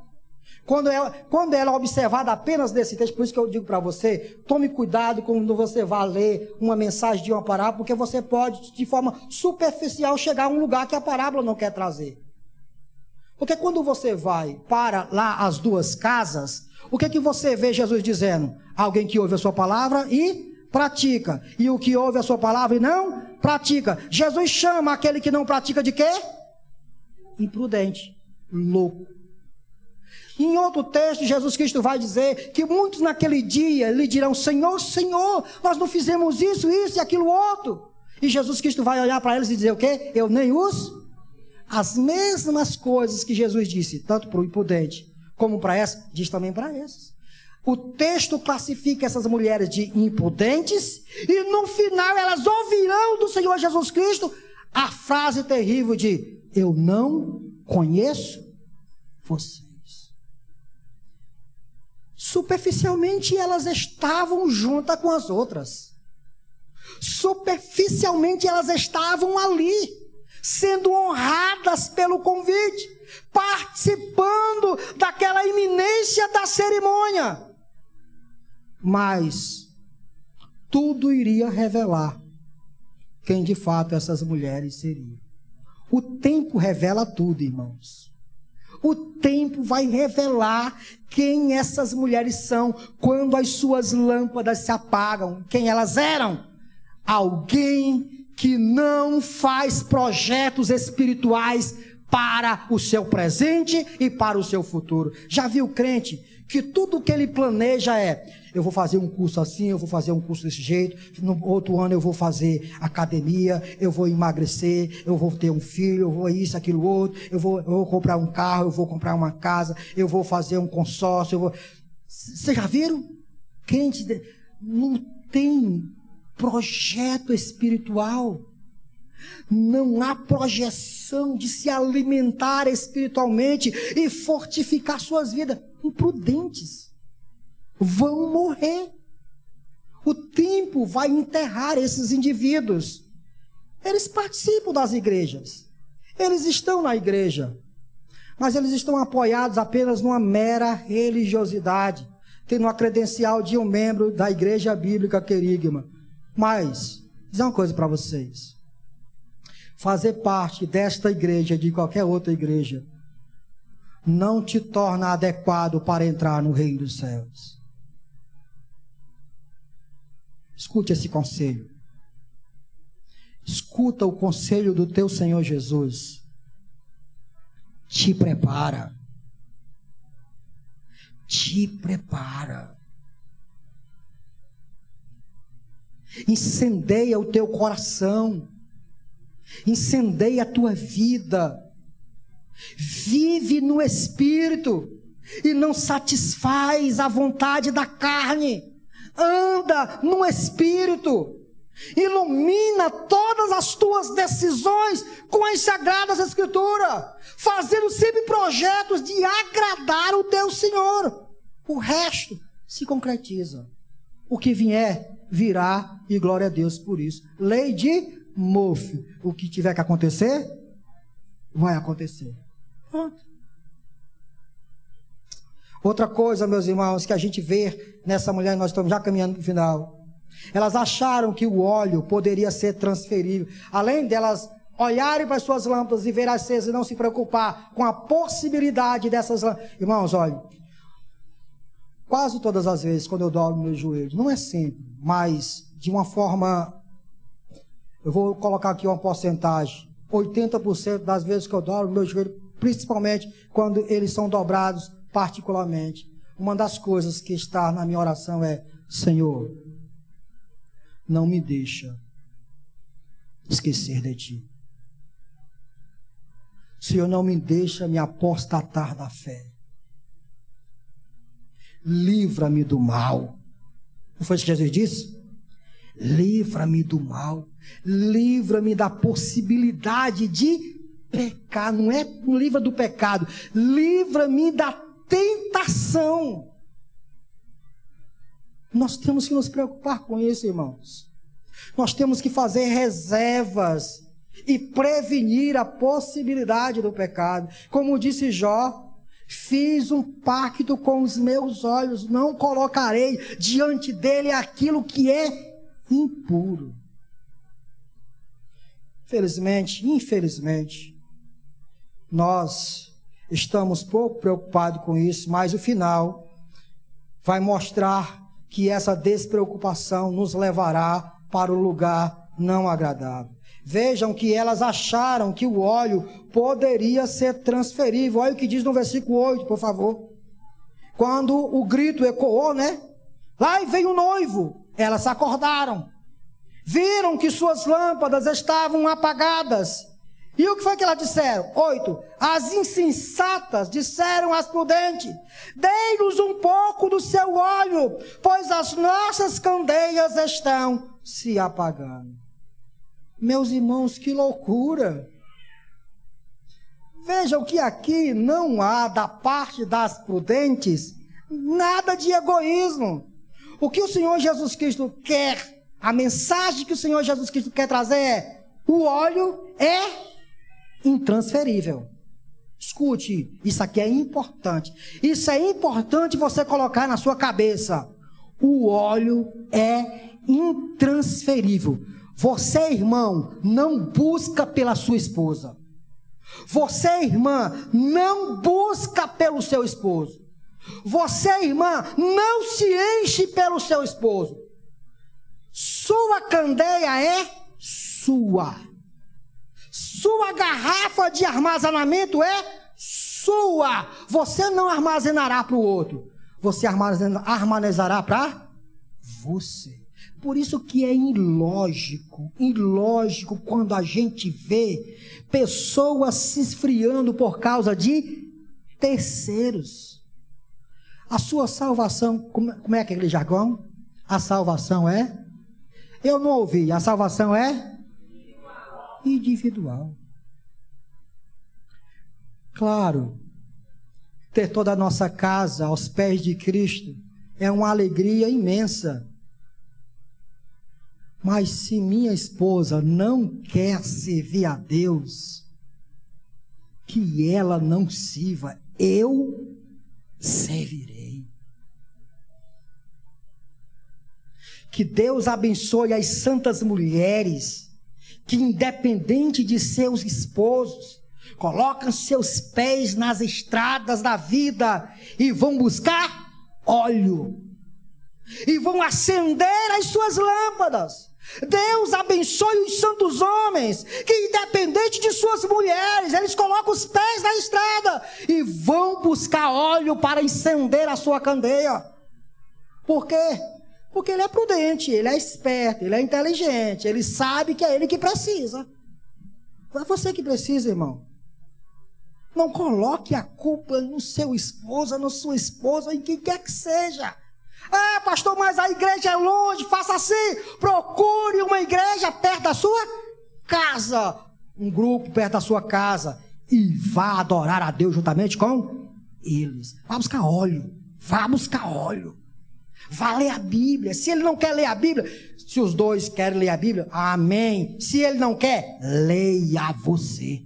Quando ela é observada apenas desse texto, por isso que eu digo para você, tome cuidado quando você vai ler uma mensagem de uma parábola, porque você pode, de forma superficial, chegar a um lugar que a parábola não quer trazer. Porque quando você vai para lá as 2 casas, o que você vê Jesus dizendo? Alguém que ouve a sua palavra e pratica. E o que ouve a sua palavra e não pratica. Jesus chama aquele que não pratica de quê? Imprudente, louco. Em outro texto, Jesus Cristo vai dizer que muitos naquele dia lhe dirão: Senhor, Senhor, nós não fizemos isso e aquilo outro. E Jesus Cristo vai olhar para eles e dizer o quê? Eu nem os... As mesmas coisas que Jesus disse, tanto para o imprudente como para essa, diz também para esses. O texto classifica essas mulheres de imprudentes e no final elas ouvirão do Senhor Jesus Cristo a frase terrível de: eu não conheço você. Superficialmente elas estavam juntas com as outras. Superficialmente elas estavam ali, sendo honradas pelo convite, participando daquela iminência da cerimônia. Mas tudo iria revelar quem de fato essas mulheres seriam. O tempo revela tudo, irmãos. O tempo vai revelar quem essas mulheres são quando as suas lâmpadas se apagam. Quem elas eram? Alguém que não faz projetos espirituais para o seu presente e para o seu futuro. Já viu crente que tudo que ele planeja é: eu vou fazer um curso assim, eu vou fazer um curso desse jeito, no outro ano eu vou fazer academia, eu vou emagrecer, eu vou ter um filho, eu vou isso, aquilo, outro, eu vou comprar um carro, eu vou comprar uma casa, eu vou fazer um consórcio, Vocês já viram? Crente não tem projeto espiritual. Não há projeção de se alimentar espiritualmente e fortificar suas vidas. Imprudentes. Vão morrer. O tempo vai enterrar esses indivíduos. Eles participam das igrejas. Eles estão na igreja. Mas eles estão apoiados apenas numa mera religiosidade, tendo a credencial de um membro da Igreja Bíblica Querigma. Mas, vou dizer uma coisa para vocês. Fazer parte desta igreja, de qualquer outra igreja, não te torna adequado para entrar no reino dos céus. Escute esse conselho. Escuta o conselho do teu Senhor Jesus. Te prepara. te prepara. Incendeia o teu coração. Incendeia a tua vida. Vive no Espírito e não satisfaz a vontade da carne. Anda no Espírito. Ilumina todas as tuas decisões com as Sagradas Escrituras, fazendo sempre projetos de agradar o teu Senhor. O resto se concretiza. O que vier, virá, e glória a Deus por isso. Lei de Murphy. O que tiver que acontecer, vai acontecer. Pronto. Outra coisa, meus irmãos, que a gente vê nessa mulher, nós estamos já caminhando para o final. Elas acharam que o óleo poderia ser transferível. Além delas olharem para as suas lâmpadas e ver acesas e não se preocupar com a possibilidade dessas lâmpadas. Irmãos, olha, quase todas as vezes quando eu dobro meus joelhos, não é sempre, mas de uma forma, eu vou colocar aqui uma porcentagem, 80% das vezes que eu dobro meus joelhos, principalmente quando eles são dobrados particularmente, uma das coisas que está na minha oração é: Senhor, não me deixa esquecer de Ti. Senhor, não me deixa me apostatar da fé. Livra-me do mal. Não foi isso que Jesus disse? Livra-me do mal. Livra-me da possibilidade de pecar. Não é livra do pecado. Livra-me da tentação. Nós temos que nos preocupar com isso, irmãos. Nós temos que fazer reservas e prevenir a possibilidade do pecado. Como disse Jó, fiz um pacto com os meus olhos, não colocarei diante dele aquilo que é impuro. Infelizmente, nós estamos pouco preocupados com isso, mas o final vai mostrar que essa despreocupação nos levará para o lugar não agradável. Vejam que elas acharam que o óleo poderia ser transferível. Olha o que diz no versículo 8, por favor. Quando o grito ecoou, né? Lá veio o noivo. Elas se acordaram. Viram que suas lâmpadas estavam apagadas. E o que foi que elas disseram? 8. As insensatas disseram às prudentes: dei-nos um pouco do seu óleo, pois as nossas candeias estão se apagando. Meus irmãos, que loucura! Vejam que aqui não há da parte das prudentes nada de egoísmo. O que o Senhor Jesus Cristo quer, a mensagem que o Senhor Jesus Cristo quer trazer é: o óleo é intransferível. Escute, isso aqui é importante. Isso é importante você colocar na sua cabeça. O óleo é intransferível. Você, irmão, não busca pela sua esposa. Você, irmã, não busca pelo seu esposo. Você, irmã, não se enche pelo seu esposo. Sua candeia é sua. Sua garrafa de armazenamento é sua. Você não armazenará para o outro. Você armazenará para você. Por isso que é ilógico quando a gente vê pessoas se esfriando por causa de terceiros. A sua salvação, como é aquele jargão? A salvação é? Eu não ouvi. A salvação é? Individual. Claro, ter toda a nossa casa aos pés de Cristo é uma alegria imensa. Mas se minha esposa não quer servir a Deus, que ela não sirva, eu servirei. Que Deus abençoe as santas mulheres que, independente de seus esposos, colocam seus pés nas estradas da vida e vão buscar óleo. E vão acender as suas lâmpadas. Deus abençoe os santos homens, que independente de suas mulheres, eles colocam os pés na estrada e vão buscar óleo para acender a sua candeia. Por quê? Porque ele é prudente, ele é esperto, ele é inteligente, ele sabe que é ele que precisa. É você que precisa, irmão. Não coloque a culpa no seu esposo, na sua esposa, em quem quer que seja. Ah, pastor, mas a igreja é longe. Faça assim, procure uma igreja perto da sua casa, um grupo perto da sua casa, e vá adorar a Deus juntamente com eles. Vá buscar óleo, vá ler a Bíblia. Se ele não quer ler a Bíblia, se os dois querem ler a Bíblia, amém. Se ele não quer, leia você.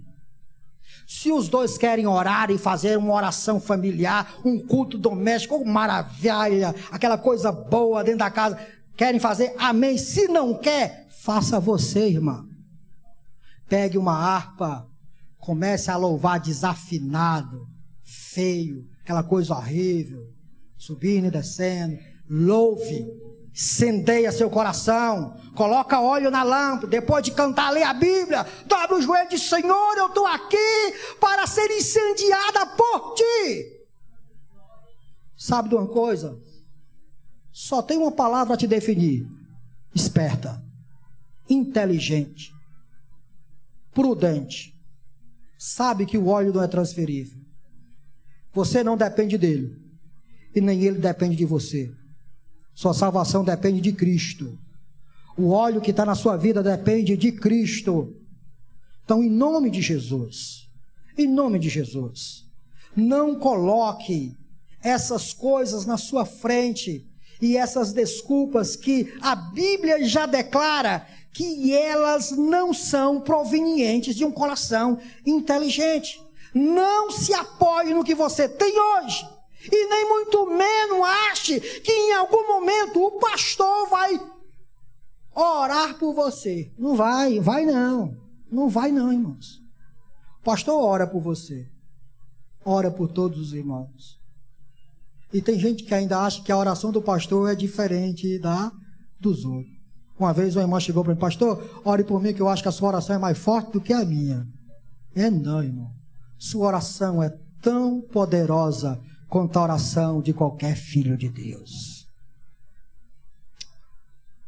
Se os dois querem orar e fazer uma oração familiar, um culto doméstico, maravilha, aquela coisa boa dentro da casa, querem fazer, amém. Se não quer, faça você, irmã. Pegue uma harpa, comece a louvar desafinado, feio, aquela coisa horrível, subindo e descendo. Louve, incendeia seu coração, coloca óleo na lâmpada, depois de cantar, lê a Bíblia, dobra o joelho e diz: Senhor, eu estou aqui para ser incendiada por ti. Sabe de uma coisa? Só tem uma palavra a te definir: esperta, inteligente, prudente. Sabe que o óleo não é transferível. Você não depende dele, e nem ele depende de você. Sua salvação depende de Cristo. O óleo que está na sua vida depende de Cristo. Então, em nome de Jesus, não coloque essas coisas na sua frente e essas desculpas que a Bíblia já declara que elas não são provenientes de um coração inteligente. Não se apoie no que você tem hoje. E nem muito menos ache que em algum momento o pastor vai orar por você. Não vai não. Não vai não, irmãos. O pastor ora por você. Ora por todos os irmãos. E tem gente que ainda acha que a oração do pastor é diferente da dos outros. Uma vez uma irmã chegou para mim: pastor, ore por mim que eu acho que a sua oração é mais forte do que a minha. Não, irmão. Sua oração é tão poderosa quanto a oração de qualquer filho de Deus.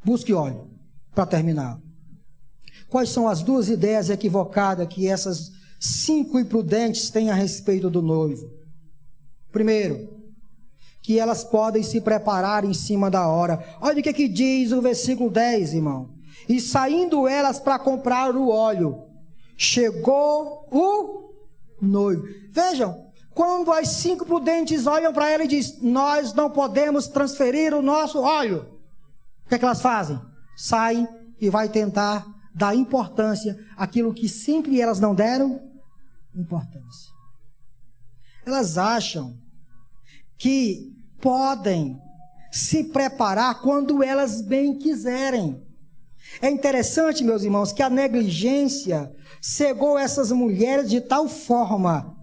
Busque óleo, para terminar. Quais são as duas ideias equivocadas que essas 5 imprudentes têm a respeito do noivo? Primeiro, que elas podem se preparar em cima da hora. Olha o que diz o versículo 10, irmão. E saindo elas para comprar o óleo, chegou o noivo. Vejam, quando as 5 prudentes olham para ela e dizem: nós não podemos transferir o nosso óleo, o que elas fazem? Saem e vai tentar dar importância àquilo que sempre elas não deram importância. Elas acham que podem se preparar quando elas bem quiserem. É interessante, meus irmãos, que a negligência cegou essas mulheres de tal forma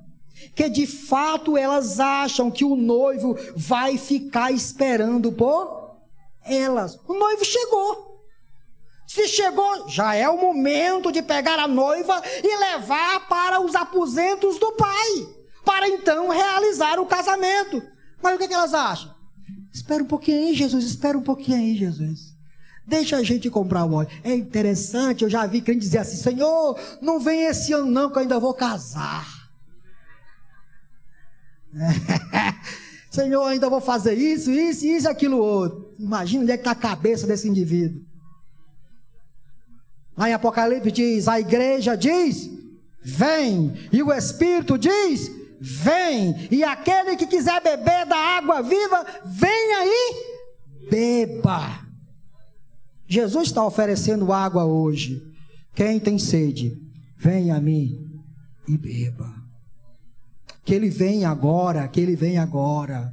que de fato elas acham que o noivo vai ficar esperando por elas. O noivo chegou. Se chegou, já é o momento de pegar a noiva e levar para os aposentos do pai, para então realizar o casamento. Mas o que elas acham? Espera um pouquinho aí, Jesus, espera um pouquinho aí, Jesus. Deixa a gente comprar o óleo. É interessante, eu já vi crente dizer assim: Senhor, não vem esse ano não, que eu ainda vou casar. Senhor, ainda vou fazer isso, aquilo outro. Imagina onde é que está a cabeça desse indivíduo. Lá em Apocalipse diz, a igreja diz: vem. E o Espírito diz: vem. E aquele que quiser beber da água viva, vem aí, beba. Jesus está oferecendo água hoje. Quem tem sede, vem a mim e beba. Que ele venha agora, que ele venha agora,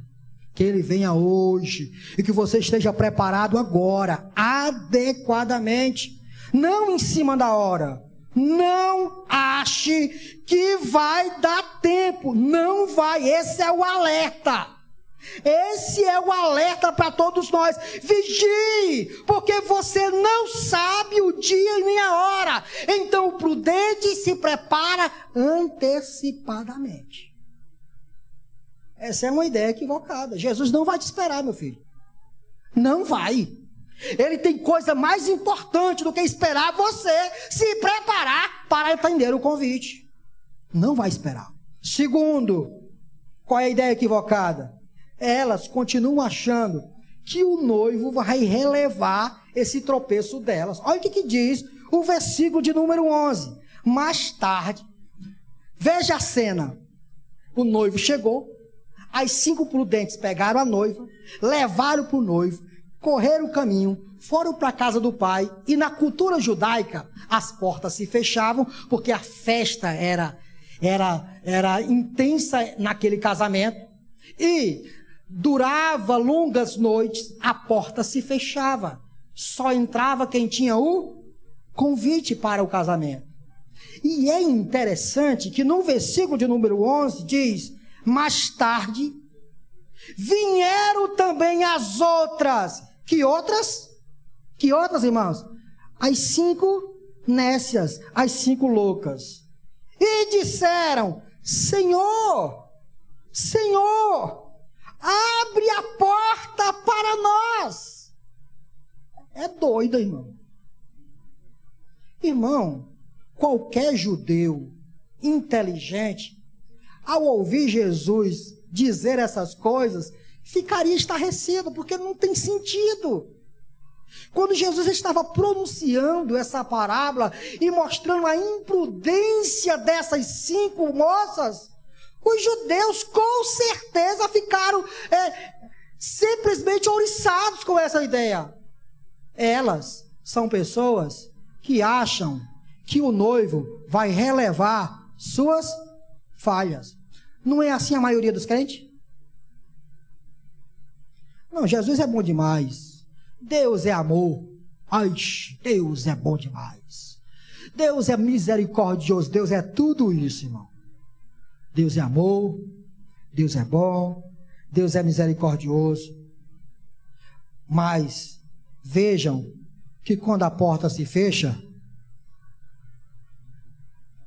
que ele venha hoje, e que você esteja preparado agora, adequadamente, não em cima da hora. Não ache que vai dar tempo, não vai. Esse é o alerta. Esse é o alerta para todos nós. Vigie, porque você não sabe o dia e nem a hora. Então o prudente se prepara antecipadamente. Essa é uma ideia equivocada. Jesus não vai te esperar, meu filho. Não vai. Ele tem coisa mais importante do que esperar você se preparar para atender o convite. Não vai esperar. Segundo, qual é a ideia equivocada? Elas continuam achando que o noivo vai relevar esse tropeço delas. Olha o que diz o versículo de número 11. Mais tarde, veja a cena. O noivo chegou, as 5 prudentes pegaram a noiva, levaram para o noivo, correram o caminho, foram para a casa do pai, e na cultura judaica, as portas se fechavam, porque a festa era intensa naquele casamento, e durava longas noites, a porta se fechava, só entrava quem tinha o convite para o casamento. E é interessante que no versículo de número 11 diz: mais tarde vieram também as outras. Que outras? Que outras, irmãos? As 5 nécias, as 5 loucas. E disseram: Senhor, Senhor, abre a porta para nós. É doido, irmão. Irmão, qualquer judeu inteligente, ao ouvir Jesus dizer essas coisas, ficaria estarrecido, porque não tem sentido. Quando Jesus estava pronunciando essa parábola e mostrando a imprudência dessas 5 moças, os judeus com certeza ficaram simplesmente ouriçados com essa ideia. Elas são pessoas que acham que o noivo vai relevar suas falhas. Não é assim a maioria dos crentes? Não, Jesus é bom demais. Deus é amor. Ai, Deus é bom demais. Deus é misericordioso. Deus é tudo isso, irmão. Deus é amor. Deus é bom. Deus é misericordioso. Mas vejam que quando a porta se fecha,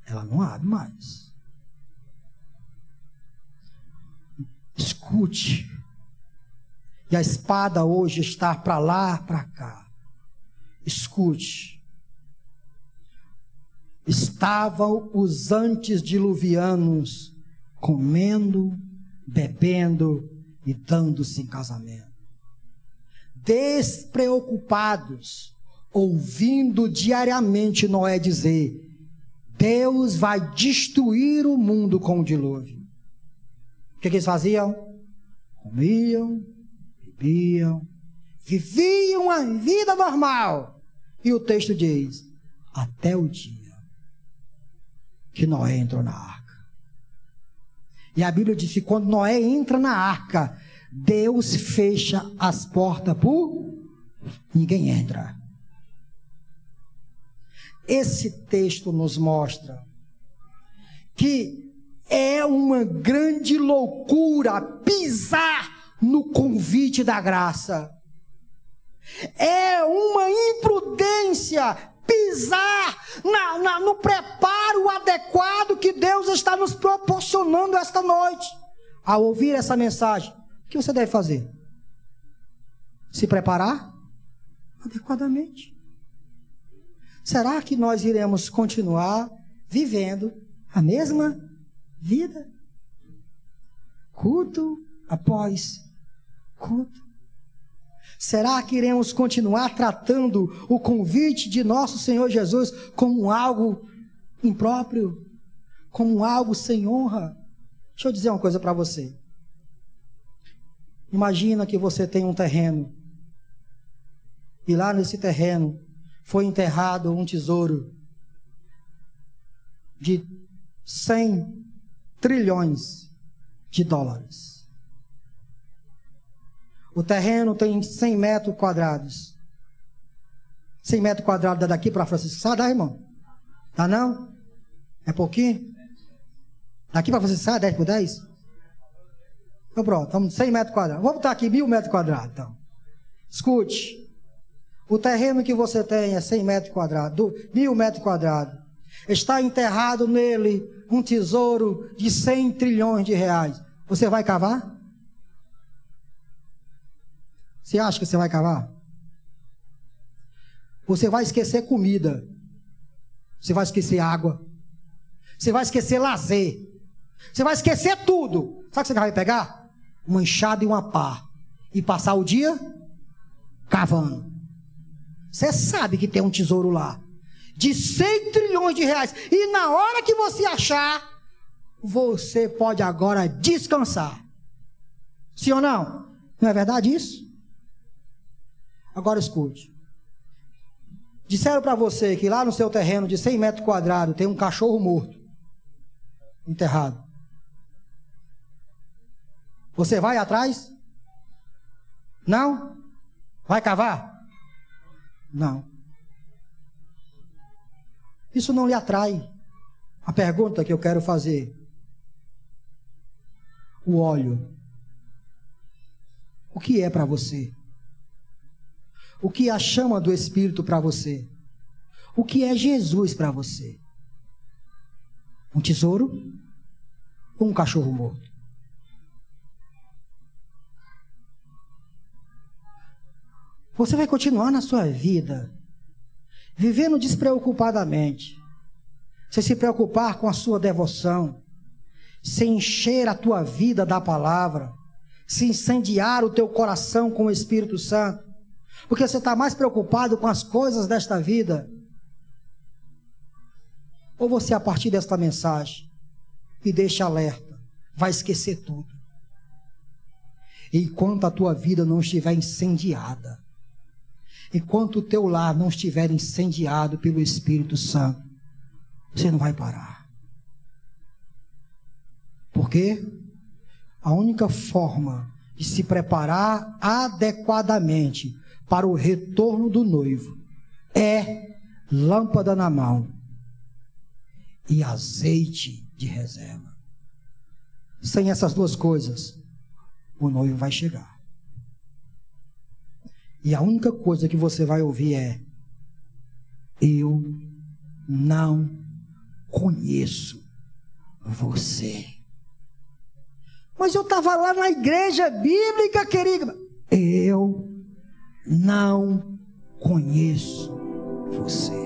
ela não abre mais. Escute. E a espada hoje está para lá, para cá. Escute. Estavam os antediluvianos comendo, bebendo e dando-se em casamento. Despreocupados, ouvindo diariamente Noé dizer: Deus vai destruir o mundo com o dilúvio. O que eles faziam? Comiam, bebiam, viviam a vida normal. E o texto diz: até o dia que Noé entrou na arca. E a Bíblia diz que quando Noé entra na arca, Deus fecha as portas por ninguém entra. Esse texto nos mostra que é uma grande loucura pisar no convite da graça. É uma imprudência pisar no preparo adequado que Deus está nos proporcionando esta noite. Ao ouvir essa mensagem, o que você deve fazer? Se preparar adequadamente. Será que nós iremos continuar vivendo a mesma vida? Culto após culto. Será que iremos continuar tratando o convite de nosso Senhor Jesus como algo impróprio? Como algo sem honra? Deixa eu dizer uma coisa para você. Imagina que você tem um terreno. E lá nesse terreno foi enterrado um tesouro de 100 trilhões de dólares. O terreno tem 100 metros quadrados. 100 metros quadrados dá daqui para Francisco Sá, dá, irmão? Dá não? É pouquinho? Daqui para Francisco Sá, 10 por 10? Então pronto, estamos 100 metros quadrados. Vamos botar aqui 1000 metros quadrados, então. Escute. O terreno que você tem é 100 metros quadrados, 1000 metros quadrados. Está enterrado nele um tesouro de 100 trilhões de reais. Você vai cavar? Você acha que você vai cavar? Você vai esquecer comida. Você vai esquecer água. Você vai esquecer lazer. Você vai esquecer tudo. Sabe o que você vai pegar? Uma enxada e uma pá. E passar o dia cavando. Você sabe que tem um tesouro lá. De 100 trilhões de reais. E na hora que você achar, você pode agora descansar. Sim ou não? Não é verdade isso? Agora escute. Disseram para você que lá no seu terreno de 100 metros quadrados tem um cachorro morto. Enterrado. Você vai atrás? Não? Vai cavar? Não. Isso não lhe atrai. A pergunta que eu quero fazer. O óleo. O que é para você? O que é a chama do Espírito para você? O que é Jesus para você? Um tesouro ou um cachorro morto? Você vai continuar na sua vida vivendo despreocupadamente, sem se preocupar com a sua devoção, sem encher a tua vida da palavra, sem incendiar o teu coração com o Espírito Santo, porque você está mais preocupado com as coisas desta vida. Ou você, a partir desta mensagem, me deixa alerta, vai esquecer tudo. Enquanto a tua vida não estiver incendiada, enquanto o teu lar não estiver incendiado pelo Espírito Santo, você não vai parar. Porque a única forma de se preparar adequadamente para o retorno do noivo é lâmpada na mão e azeite de reserva. Sem essas duas coisas, o noivo vai chegar. E a única coisa que você vai ouvir é: eu não conheço você. Mas eu estava lá na igreja bíblica, querida. Eu não conheço você.